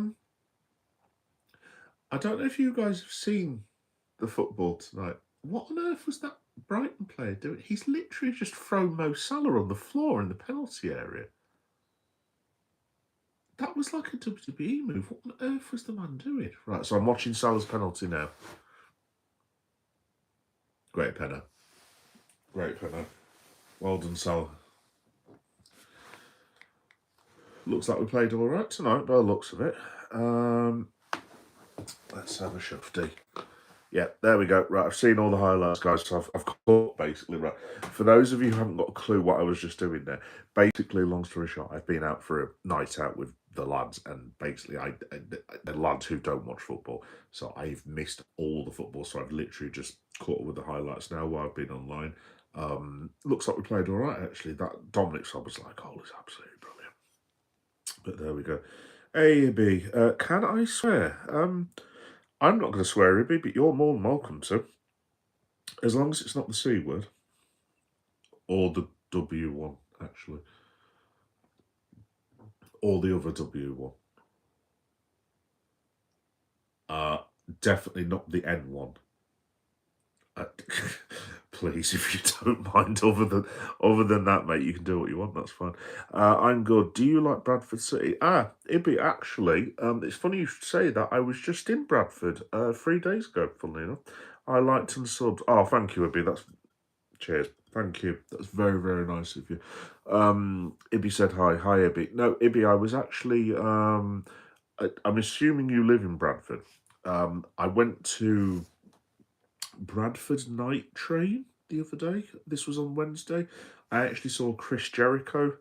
don't know if you guys have seen the football tonight. What on earth was that Brighton player doing? He's literally just thrown Mo Salah on the floor in the penalty area. That was like a WWE move. What on earth was the man doing? Right, so I'm watching Salah's penalty now. Great penner. Great penner. Well done, Salah. Looks like we played all right tonight by the looks of it. Let's have a shufty. Yeah, there we go. Right, I've seen all the highlights, guys. So I've caught basically, right. For those of you who haven't got a clue what I was just doing there, basically, long story short, I've been out for a night out with the lads, and basically, the lads who don't watch football. So I've missed all the football. So I've literally just caught up with the highlights now while I've been online. Looks like we played all right, actually. That Dominic sub was like, oh, it's absolutely brilliant. But there we go. Hey, B, can I swear? I'm not going to swear, Ibby, but you're more than welcome to. As long as it's not the C word. Or the W one, actually. Or the other W one. Definitely not the N one. Please, if you don't mind, other than that, mate, you can do what you want. That's fine. I'm good. Do you like Bradford City? Ibby, actually, it's funny you should say that. I was just in Bradford 3 days ago. Funnily enough, I liked and subbed. Oh, thank you, Ibby. That's cheers. Thank you. That's very, very nice of you. Ibby said hi. Hi, Ibby. No, Ibby, I was actually. I'm assuming you live in Bradford. I went to Bradford Night Train the other day. This was on Wednesday. I actually saw Chris Jericho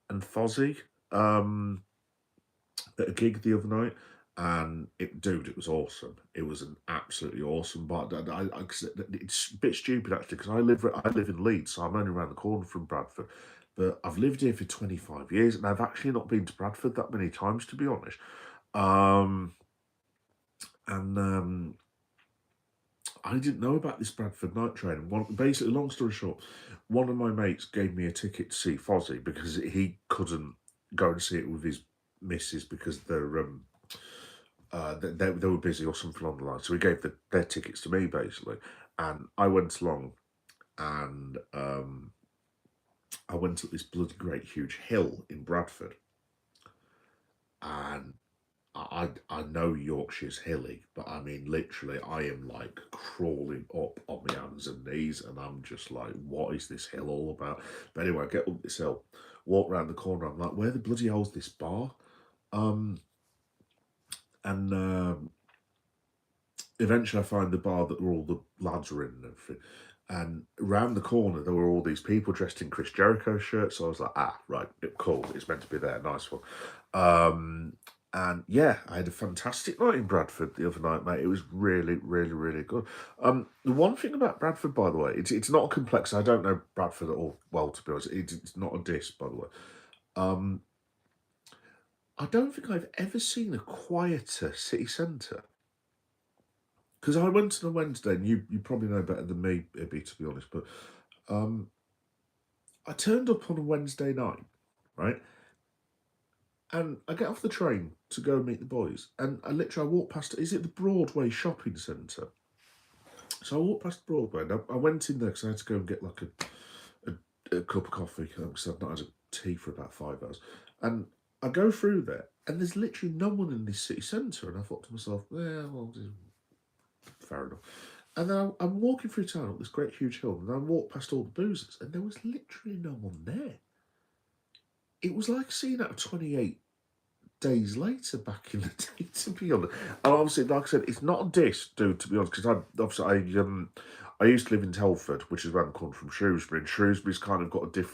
and Fozzy at a gig the other night, and it was awesome. It was an absolutely awesome bar. It's a bit stupid actually because I live in Leeds, so I'm only around the corner from Bradford. But I've lived here for 25 years, and I've actually not been to Bradford that many times, to be honest. And I didn't know about this Bradford night train. Basically, long story short, one of my mates gave me a ticket to see Fozzy because he couldn't go and see it with his missus because they were busy or something along the line. So he gave their tickets to me basically, and I went along, and I went up this bloody great huge hill in Bradford, and I know Yorkshire's hilly, but I mean, literally, I am like crawling up on my hands and knees, and I'm just like, what is this hill all about? But anyway, I get up this hill, walk round the corner, I'm like, where the bloody hell's this bar? And eventually I find the bar that all the lads were in and everything. And around the corner, there were all these people dressed in Chris Jericho shirts. So I was like, right, cool. It's meant to be there. Nice one. And yeah, I had a fantastic night in Bradford the other night, mate. It was really, really, really good. The one thing about Bradford, by the way, it's not complex. I don't know Bradford at all well, to be honest. It's not a diss, by the way. I don't think I've ever seen a quieter city centre. Because I went on a Wednesday, and you probably know better than me, Ibby, to be honest, but I turned up on a Wednesday night, right? And I get off the train to go meet the boys, and I walk past, is it the Broadway Shopping Centre? So I walked past Broadway, and I went in there because I had to go and get like a cup of coffee, because I've not had a tea for about 5 hours. And I go through there, and there's literally no one in this city centre, and I thought to myself, yeah, well, fair enough. And then I'm walking through town up this great huge hill, and I walked past all the boozers, and there was literally no one there. It was like seeing out of 28 days later back in the day, to be honest. And obviously, like I said, it's not a diss, dude, to be honest, because I used to live in Telford, which is around the corner from Shrewsbury, and Shrewsbury's kind of got the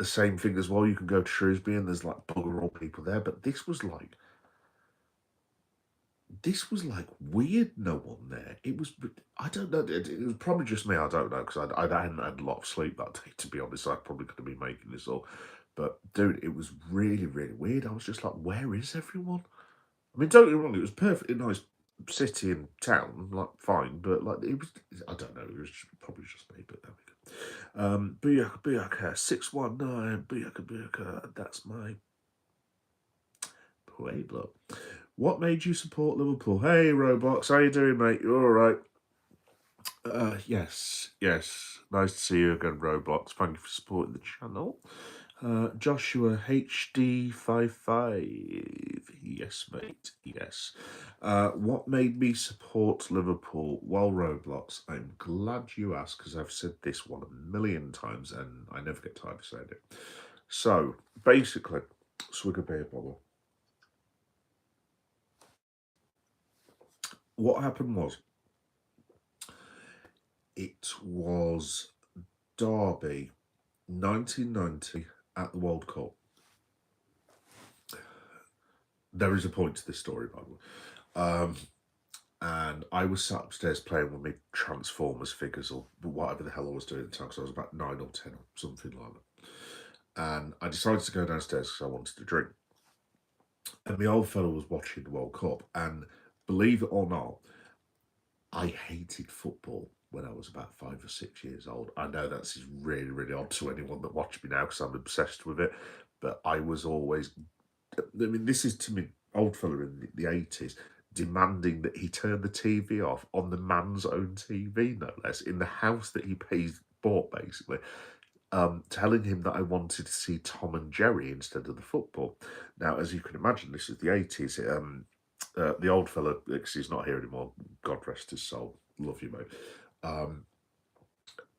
same thing as well. You can go to Shrewsbury and there's like bugger all people there, but this was like weird, no one there. I don't know, it was probably just me, I don't know, because I hadn't had a lot of sleep that day, to be honest. I probably could have been making this up. But dude, it was really, really weird. I was just like, where is everyone? I mean, don't get me wrong, it was perfectly nice city and town, like fine, but like it was, I don't know, it was probably just me, but there we go. Booyaka, Booyaka, 619, Booyaka, Booyaka, that's my Pueblo. What made you support Liverpool? Hey, Roblox, how you doing, mate? You all right? Yes. Nice to see you again, Roblox. Thank you for supporting the channel. Joshua HD55. Yes, mate. Yes. What made me support Liverpool? Well, Roblox, I'm glad you asked because I've said this one a million times and I never get tired of saying it. So, basically, swig a beer bottle. What happened was, was Derby 1990 at the World Cup. There is a point to this story, by the way. And I was sat upstairs playing with my Transformers figures or whatever the hell I was doing at the time, because I was about 9 or 10 or something like that. And I decided to go downstairs because I wanted to drink. And my old fellow was watching the World Cup. And believe it or not, I hated football when I was about 5 or 6 years old. I know that's really, really odd to anyone that watched me now because I'm obsessed with it. But I was always, I mean, this is to me, old fella in the 80s, demanding that he turn the TV off on the man's own TV, no less, in the house that he bought, basically. Telling him that I wanted to see Tom and Jerry instead of the football. Now, as you can imagine, this is the 80s. The old fella, because he's not here anymore, God rest his soul, love you, mate.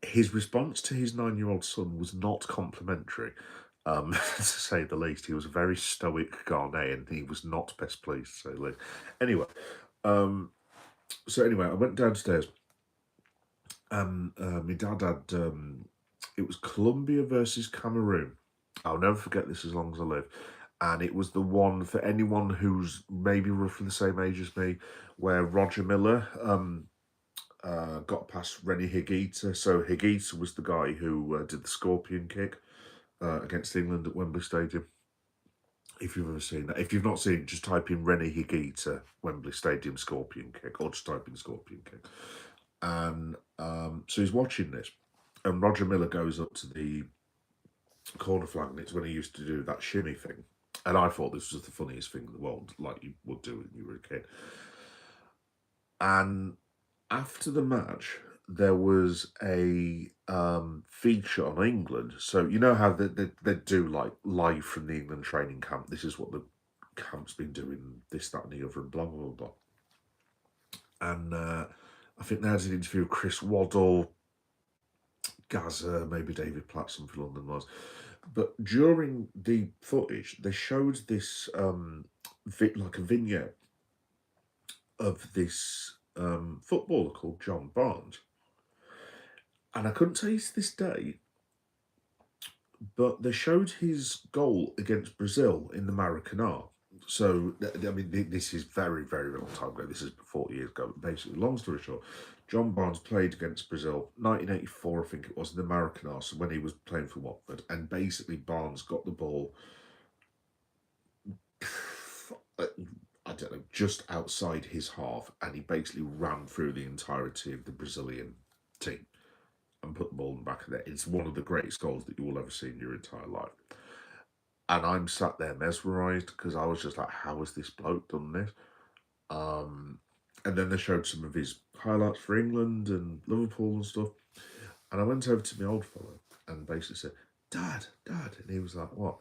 His response to his 9-year-old son was not complimentary, to say the least. He was a very stoic Ghanaian. He was not best pleased, to say the least. Anyway, I went downstairs, and my dad had, it was Colombia versus Cameroon. I'll never forget this as long as I live. And it was the one, for anyone who's maybe roughly the same age as me, where Roger Miller got past Rennie Higuita. So Higuita was the guy who did the scorpion kick against England at Wembley Stadium. If you've ever seen that. If you've not seen it, just type in Rennie Higuita, Wembley Stadium scorpion kick, or just type in scorpion kick. And so he's watching this, and Roger Miller goes up to the corner flag, and it's when he used to do that shimmy thing. And I thought this was the funniest thing in the world, like you would do when you were a kid. And after the match, there was a feature on England. So you know how they do like live from the England training camp. This is what the camp's been doing, this, that, and the other, and blah, blah, blah, blah. And I think they had an interview with Chris Waddle, Gaza, maybe David Platt, something along those lines. But during the footage, they showed this like a vignette of this footballer called John Barnes. And I couldn't tell you to this day, but they showed his goal against Brazil in the Maracanã. So, I mean, this is very, very long time ago. This is 40 years ago. Basically, long story short, John Barnes played against Brazil, 1984, I think it was, in the Maracanã, so when he was playing for Watford. And basically, Barnes got the ball, I don't know, just outside his half, and he basically ran through the entirety of the Brazilian team and put the ball in the back of it. It's one of the greatest goals that you will ever see in your entire life. And I'm sat there mesmerised because I was just like, how has this bloke done this? And then they showed some of his highlights for England and Liverpool and stuff. And I went over to my old fellow and basically said, Dad. And he was like, what?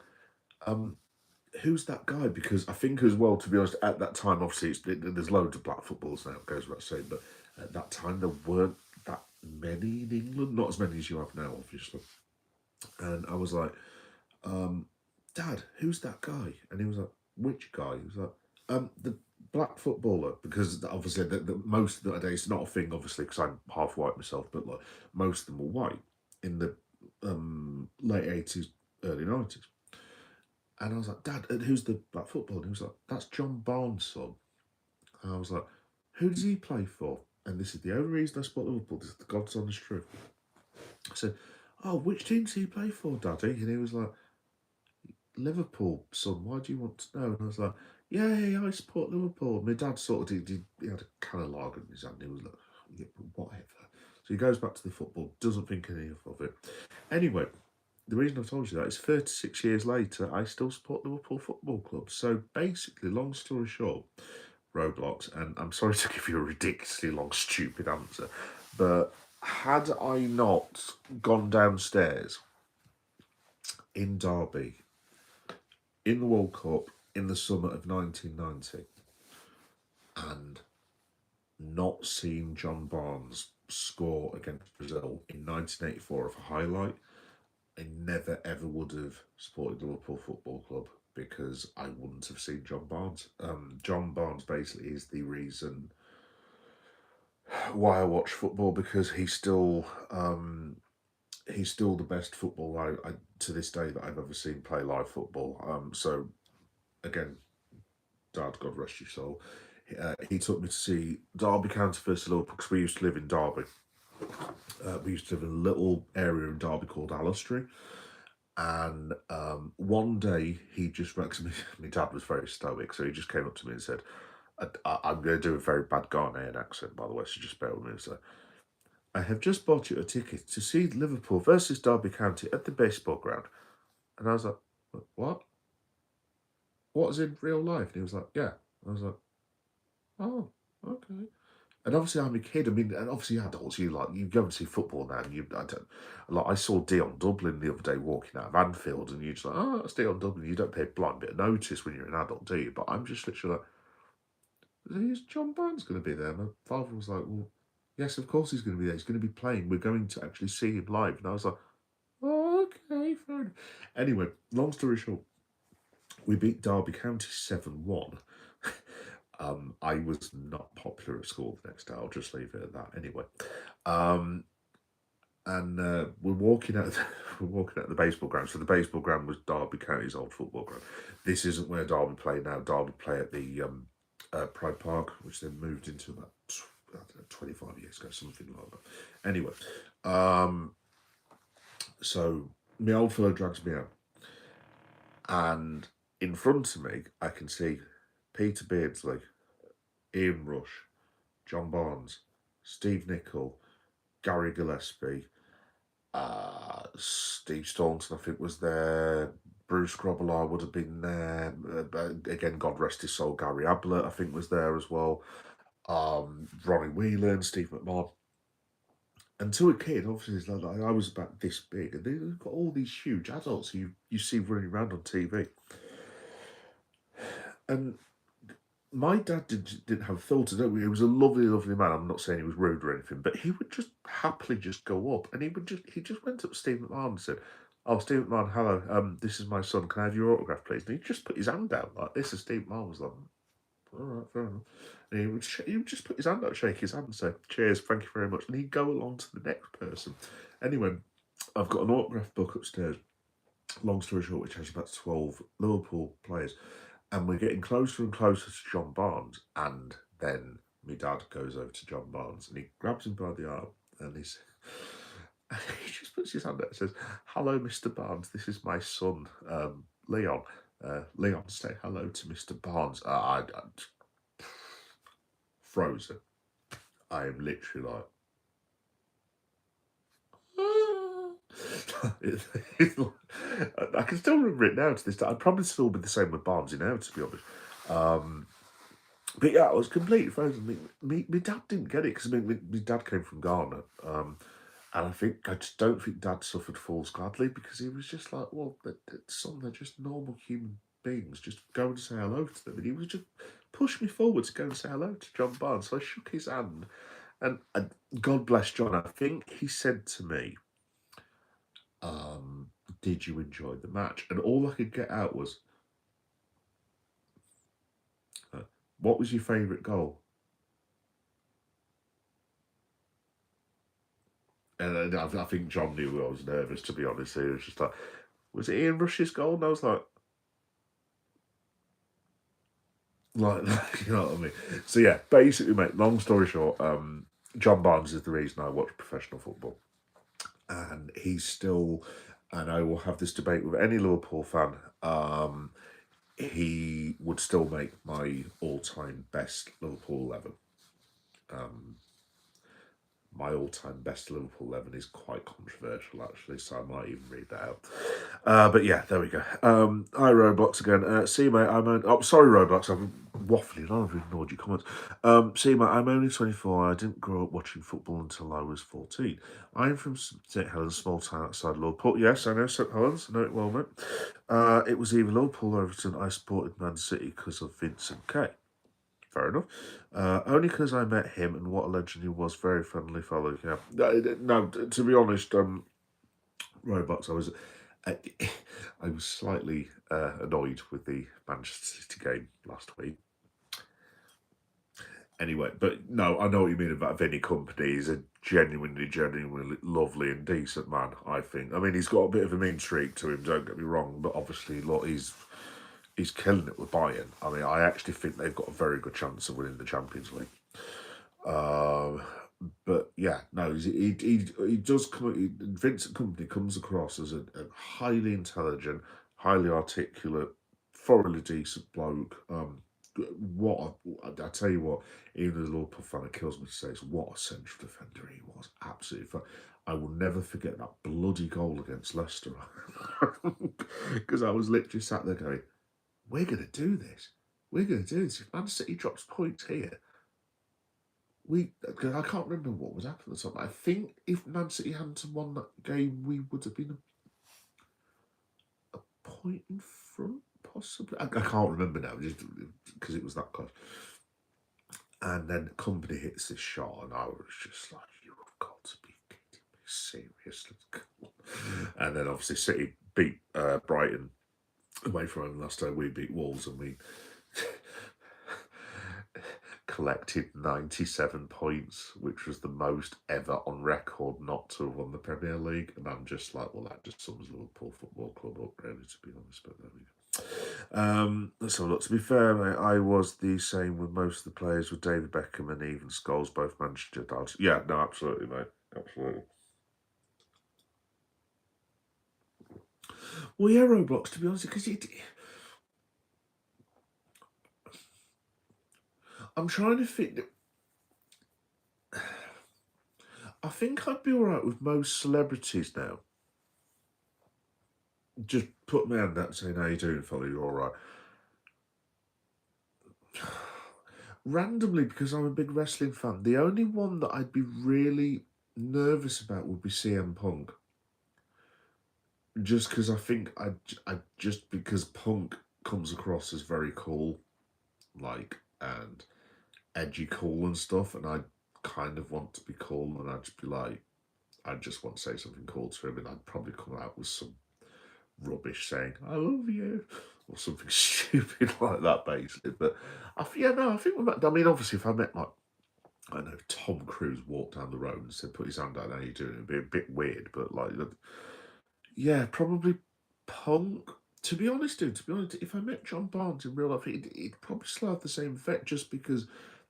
Who's that guy? Because I think as well, to be honest, at that time, obviously, there's loads of black footballers now, it goes without saying, but at that time, there weren't that many in England, not as many as you have now, obviously. And I was like, Dad, who's that guy? And he was like, which guy? He was like, the black footballer, because obviously the most of the days, it's not a thing, obviously, because I'm half white myself, but like most of them were white in the late 80s, early 90s. And I was like, Dad, who's the black footballer? And he was like, that's John Barnes' son. And I was like, who does he play for? And this is the only reason I support Liverpool. This is the God's honest truth. I said, oh, which team does he play for, Daddy? And he was like, Liverpool, son, why do you want to know? And I was like, yeah, I support Liverpool. My dad sort of did, he had a can of lager in his hand. He was like, yeah, whatever. So he goes back to the football, doesn't think any of it. Anyway, the reason I've told you that is 36 years later, I still support Liverpool Football Club. So basically, long story short, Roblox, and I'm sorry to give you a ridiculously long, stupid answer, but had I not gone downstairs in Derby, in the World Cup, in the summer of 1990, and not seen John Barnes score against Brazil in 1984 of a highlight, I never ever would have supported Liverpool Football Club because I wouldn't have seen John Barnes. John Barnes basically is the reason Why I watch football, because he's still the best footballer I to this day that I've ever seen play live football. So again, Dad, God rest your soul. He took me to see Derby County versus Liverpool, because we used to live in Derby. We used to live in a little area in Derby called Alistry. And one day he just because my dad was very stoic, so he just came up to me and said, I'm going to do a very bad Ghanaian accent, by the way, so just bear with me. So, I have just bought you a ticket to see Liverpool versus Derby County at the baseball ground. And I was like, what? What is in real life? And he was like, yeah. I was like, oh, okay. And obviously, I'm a kid. I mean, and obviously, adults, you go and see football now, and I saw Dion Dublin the other day walking out of Anfield, and you're just like, oh, that's Dion Dublin. You don't pay a blind bit of notice when you're an adult, do you? But I'm just literally like, is John Barnes going to be there? My father was like, well, yes, of course he's going to be there. He's going to be playing. We're going to actually see him live. And I was like, oh, okay, fair enough. Anyway, long story short, we beat Derby County 7-1. I was not popular at school the next day. I'll just leave it at that. Anyway, and we're walking out. We're walking out the baseball ground. So the baseball ground was Derby County's old football ground. This isn't where Derby play now. Derby play at the Pride Park, which they moved into about 25 years ago, something like that. Anyway, so my old fellow drags me out, and in front of me, I can see Peter Beardsley, Ian Rush, John Barnes, Steve Nicol, Gary Gillespie, Steve Staunton, I think, was there. Bruce Grobbelaar would have been there. Again, God rest his soul, Gary Ablett, I think, was there as well. Ronnie Whelan, Steve McMahon. And to a kid, obviously, like, I was about this big, and they've got all these huge adults you see running around on TV. And my dad didn't have filters. He was a lovely, lovely man. I'm not saying he was rude or anything, but he would just happily just go up, and he just went up to Steve McMahon and said, "Oh, Steve McMahon, hello. This is my son. Can I have your autograph, please?" And he just put his hand out like this, and Steve McMahon was like, "All right, fair enough." And he would just put his hand out, shake his hand, and say, "Cheers, thank you very much," and he'd go along to the next person. Anyway, I've got an autograph book upstairs. Long story short, which has about 12 Liverpool players. And we're getting closer and closer to John Barnes. And then my dad goes over to John Barnes and he grabs him by the arm and he just puts his hand out and says, "Hello, Mr. Barnes. This is my son, Leon. Leon, say hello to Mr. Barnes." I frozen. I am literally like, I can still remember it now to this day. I'd probably still be the same with Barnesy now, to be honest. But yeah, I was completely frozen. My dad didn't get it, because my dad came from Ghana. And I just don't think Dad suffered fools gladly, because he was just like, well, son, they're just normal human beings. Just go and say hello to them. And he was just pushed me forward to go and say hello to John Barnes. So I shook his hand. And God bless John, I think he said to me, "Did you enjoy the match?" And all I could get out was, "What was your favourite goal?" And I think John knew I was nervous, to be honest. He was just like, "Was it Ian Rush's goal?" And I was like, you know what I mean? So yeah, basically, mate, long story short, John Barnes is the reason I watch professional football. And he's still, and I will have this debate with any Liverpool fan, he would still make my all-time best Liverpool 11. My all-time best Liverpool 11 is quite controversial, actually, so I might even read that out. But yeah, there we go. Hi, Roblox again. See, mate, sorry, Roblox, I'm waffling on. I've ignored your comments. See, mate, I'm only 24. I didn't grow up watching football until I was 14. I'm from St Helens, small town outside Liverpool. Yes, I know St Helens. I know it well, mate. It was either Liverpool or Everton. I supported Man City because of Vincent Kay. Fair enough. Only because I met him, and what a legend he was. Very friendly fellow. Yeah. No, to be honest, Roblox, I was slightly annoyed with the Manchester City game last week. Anyway, but no, I know what you mean about Vinny Company. He's a genuinely lovely and decent man, I think. I mean, he's got a bit of a mean streak to him, don't get me wrong, but obviously, look, he's killing it with Bayern. I mean, I actually think they've got a very good chance of winning the Champions League. But yeah, no, he does come. Vincent Company comes across as a highly intelligent, highly articulate, thoroughly decent bloke. I tell you what, even as a Liverpool fan, it kills me to say this. What a central defender he was! Absolutely, I will never forget that bloody goal against Leicester, because I was literally sat there going, "We're going to do this. We're going to do this. If Man City drops points here." I can't remember what was happening at the time. I think if Man City hadn't won that game, we would have been a point in front, possibly. I can't remember now, just because it was that close. And then Company hits this shot, and I was just like, "You have got to be kidding me, seriously!" And then obviously City beat Brighton away from home last time. We beat Wolves, and we collected 97 points, which was the most ever on record not to have won the Premier League. And I'm just like, well, that just sums Liverpool Football Club up, really, to be honest. But there we go. So look, to be fair, mate, I was the same with most of the players, with David Beckham and even Scholes, both Manchester United. Yeah, no, absolutely, mate, absolutely. Well, yeah, Roblox, to be honest, because I'm trying to think. I think I'd be alright with most celebrities now. Just put my hand up saying, "How you doing, fella? You're alright." Randomly, because I'm a big wrestling fan, the only one that I'd be really nervous about would be CM Punk. Just because I think I just because Punk comes across as very cool, like, and edgy cool and stuff, and I kind of want to be cool, and I'd just be like, I just want to say something cool to him, and I'd probably come out with some rubbish saying "I love you" or something stupid like that, basically. But I think we might. I mean, obviously, if I met like, I don't know, Tom Cruise walked down the road and said, "Put his hand out, how you doing?" It'd be a bit weird, but like, yeah, probably Punk. To be honest, dude, to be honest, if I met John Barnes in real life, it'd probably still have the same effect, just because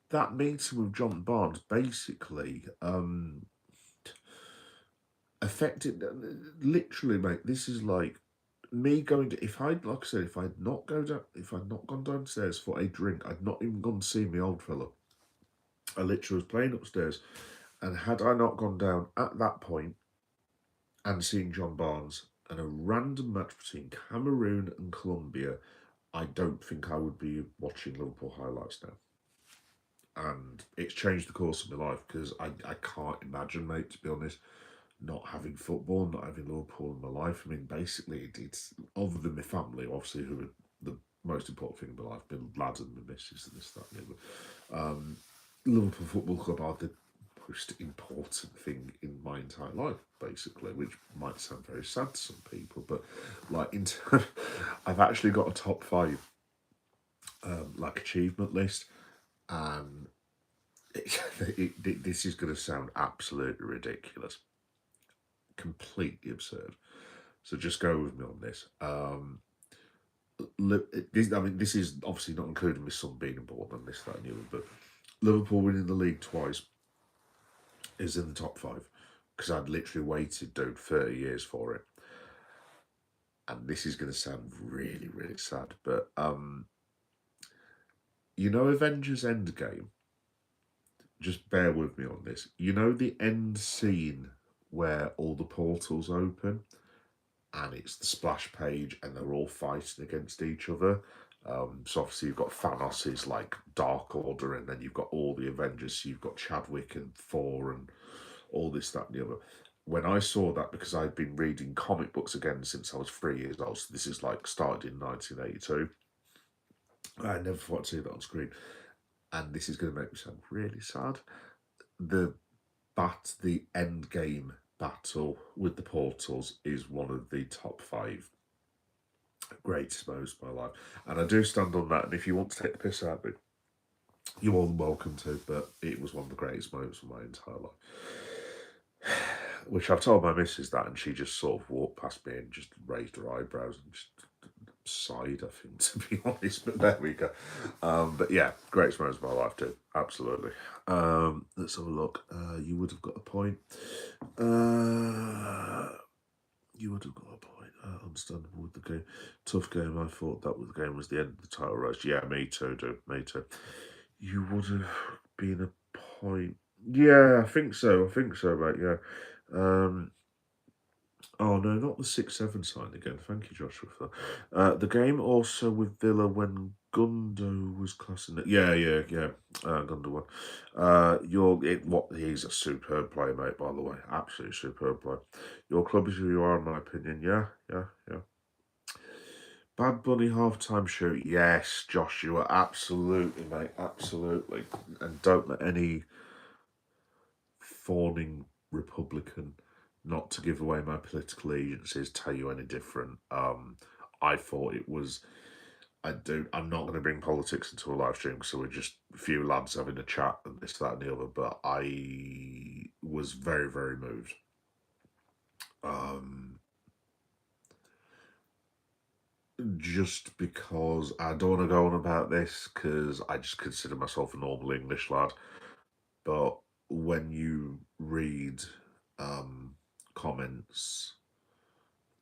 that meeting with John Barnes basically affected. Literally, mate, this is like me going to, if I'd, like I said, if I'd not gone downstairs for a drink, I'd not even gone to see my old fella. I literally was playing upstairs, and had I not gone down at that point and seen John Barnes and a random match between Cameroon and Colombia, I don't think I would be watching Liverpool highlights now. And it's changed the course of my life, because I can't imagine, mate, to be honest, not having football, not having Liverpool in my life. I mean, basically, it's other than my family, obviously, who are the most important thing in my life, my lads and my missus and this, that, and the other. Liverpool Football Club are the most important thing in my entire life, basically, which might sound very sad to some people, but like, I've actually got a top 5 like achievement list, and this is going to sound absolutely ridiculous, completely absurd. So just go with me on this. This is obviously not including my son being born and this, that, and the other, but Liverpool winning the league twice is in the top 5, because I'd literally waited, dude, 30 years for it. And this is going to sound really, really sad, but you know, Avengers Endgame. Just bear with me on this. You know the end scene where all the portals open, and it's the splash page, and they're all fighting against each other. So obviously you've got Thanos' like Dark Order, and then you've got all the Avengers. So you've got Chadwick and Thor and all this, that, and the other. When I saw that, because I'd been reading comic books again since I was 3 years old, so this is like started in 1982. I never thought I'd see that on screen, and this is going to make me sound really sad. The end game battle with the portals is one of the top 5 greatest moments of my life, and I do stand on that. And if you want to take the piss out of me, You're more than welcome to, but it was one of the greatest moments of my entire life. Which I've told my missus that, and she just sort of walked past me and just raised her eyebrows and just sighed, I think, to be honest. But there we go. But yeah, greatest moments of my life too. Absolutely. Let's have a look. You would have got a point. You would have got a point. Understandable with the game. Tough game. I thought that the game was the end of the title race. Yeah, me too, dude. Me too. You would have been a point. Yeah, I think so. I think so, mate. Yeah. Oh no, not the 6-7 sign again. Thank you, Joshua, for that. The game also with Villa when Gundo was classing it. Yeah. Gundo won. He's a superb player, mate. By the way, absolutely superb player. Your club is who you are, in my opinion. Yeah. Bad Bunny halftime show. Yes, Joshua, absolutely, mate, absolutely. And don't let any fawning Republican, not to give away my political allegiances, tell you any different. I thought it was. I'm not going to bring politics into a live stream, so we're just a few lads having a chat and this, that, and the other. But I was very, very moved. Just because I don't want to go on about this, because I just consider myself a normal English lad. But when you read comments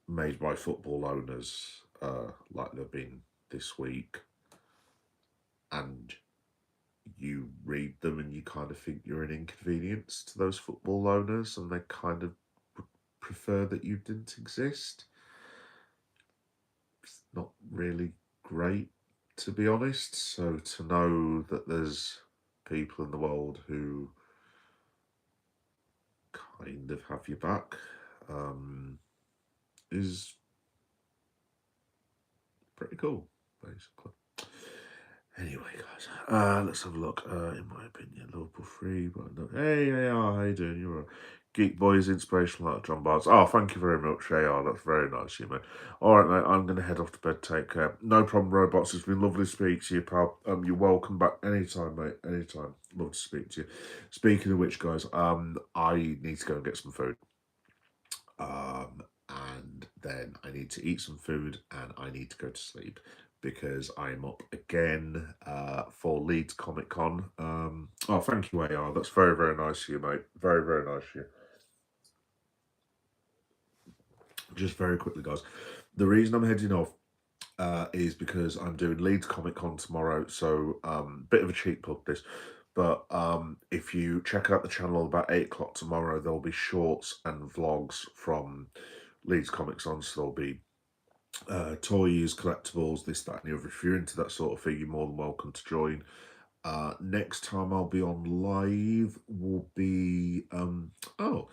made by football owners, like they've been this week, and you read them and you kind of think you're an inconvenience to those football owners, and they kind of prefer that you didn't exist. It's not really great, to be honest. So to know that there's people in the world who kind of have your back is pretty cool, basically. Anyway, guys, let's have a look. In my opinion, Liverpool 3, but no. Hey, AR, how you doing? You're right. Geek Boys, inspirational like John Barnes. Oh, thank you very much, AR. That's very nice of you, mate. All right, mate, I'm going to head off to bed. Take care. No problem, Robots. It's been lovely to speak to you, pal. You're welcome back anytime, mate. Anytime. Love to speak to you. Speaking of which, guys, I need to go and get some food. And then I need to eat some food and I need to go to sleep because I'm up again for Leeds Comic Con. Oh, thank you, AR. That's very, very nice of you, mate. Very, very nice of you. Just very quickly, guys. The reason I'm heading off is because I'm doing Leeds Comic Con tomorrow. So, bit of a cheap plug this. But if you check out the channel about 8 o'clock tomorrow, there'll be shorts and vlogs from Leeds Comics on. So there'll be toys, collectibles, this, that, and the other. If you're into that sort of thing, you're more than welcome to join. Next time I'll be on live will be oh,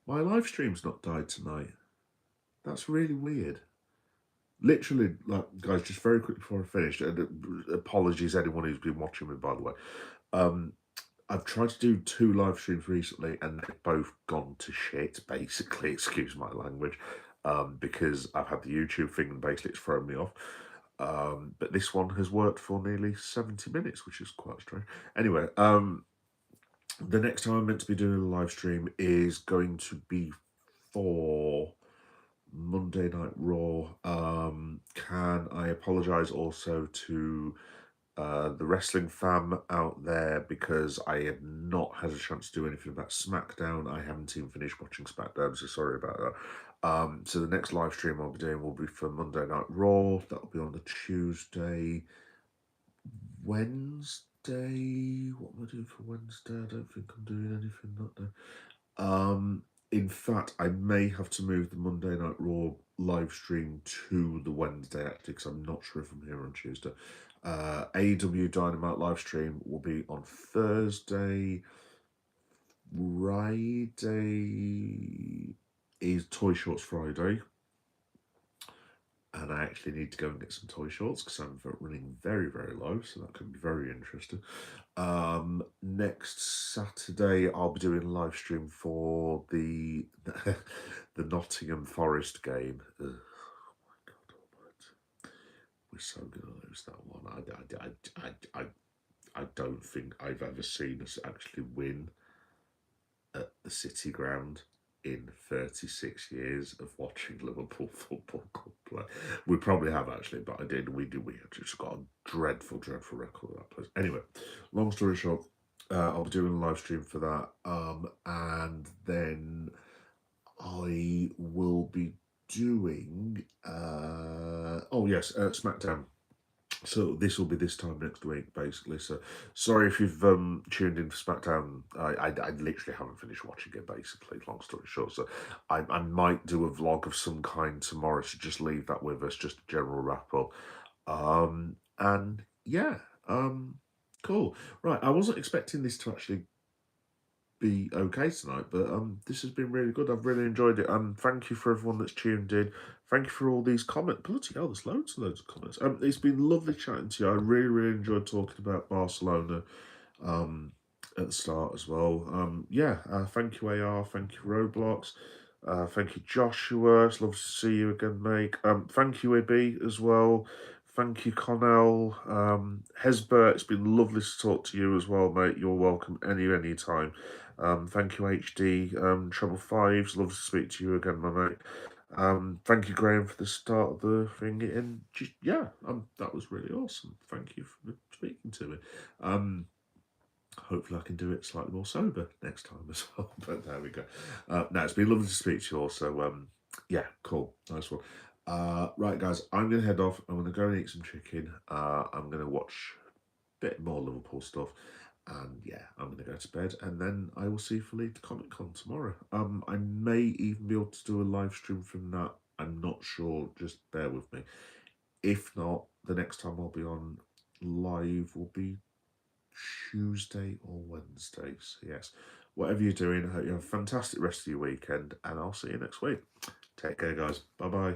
my live stream's not died tonight. That's really weird. Literally, like, guys, just very quick before I finish, and apologies anyone who's been watching me, by the way. I've tried to do 2 live streams recently and they've both gone to shit, basically, excuse my language, because I've had the YouTube thing and basically it's thrown me off. But this one has worked for nearly 70 minutes, which is quite strange. Anyway, the next time I'm meant to be doing a live stream is going to be for Monday Night Raw. Can I apologise also to the wrestling fam out there because I have not had a chance to do anything about SmackDown. I haven't even finished watching SmackDown, so sorry about that. So the next live stream I'll be doing will be for Monday Night Raw. That'll be on the Tuesday. Wednesday. What am I doing for Wednesday? I don't think I'm doing anything that day. In fact, I may have to move the Monday Night Raw live stream to the Wednesday actually, because I'm not sure if I'm here on Tuesday. AEW Dynamite live stream will be on Thursday. Friday is Toy Shorts Friday. And I actually need to go and get some toy shorts because I'm running very, very low, so that could be very interesting. Next Saturday, I'll be doing a live stream for the the Nottingham Forest game. Oh my God almighty. We're so going to lose that one. I don't think I've ever seen us actually win at the City Ground in 36 years of watching Liverpool Football Club play. We probably have actually, but I did. We did. We just got a dreadful, dreadful record of that place. Anyway, long story short, I'll be doing a live stream for that, and then I will be doing. Oh yes, SmackDown. So this will be this time next week, basically. So sorry if you've tuned in for SmackDown. I literally haven't finished watching it, basically. Long story short, so I might do a vlog of some kind tomorrow. So just leave that with us, just a general wrap up. And yeah, cool. Right, I wasn't expecting this to actually be okay tonight, but this has been really good. I've really enjoyed it. Thank you for everyone that's tuned in. Thank you for all these comments. Bloody hell, there's loads and loads of comments. It's been lovely chatting to you. I really, really enjoyed talking about Barcelona at the start as well. Yeah, thank you AR, thank you Roblox. Thank you, Joshua. It's lovely to see you again, mate. Thank you, Ibby, as well. Thank you, Connell. Hesbert, it's been lovely to talk to you as well, mate. You're welcome any time. Thank you, HD. Treble Fives, love to speak to you again, my mate. Thank you, Graham, for the start of the thing. And just, yeah, that was really awesome. Thank you for speaking to me. Hopefully I can do it slightly more sober next time as well. But there we go. No, it's been lovely to speak to you all. So, yeah, cool. Nice one. Right, guys, I'm going to head off. I'm going to go and eat some chicken. I'm going to watch a bit more Liverpool stuff. And yeah, I'm going to go to bed. And then I will see you for Leeds Comic Con tomorrow. I may even be able to do a live stream from that. I'm not sure. Just bear with me. If not, the next time I'll be on live will be Tuesday or Wednesday. So yes, whatever you're doing, I hope you have a fantastic rest of your weekend, and I'll see you next week. Take care, guys. Bye bye.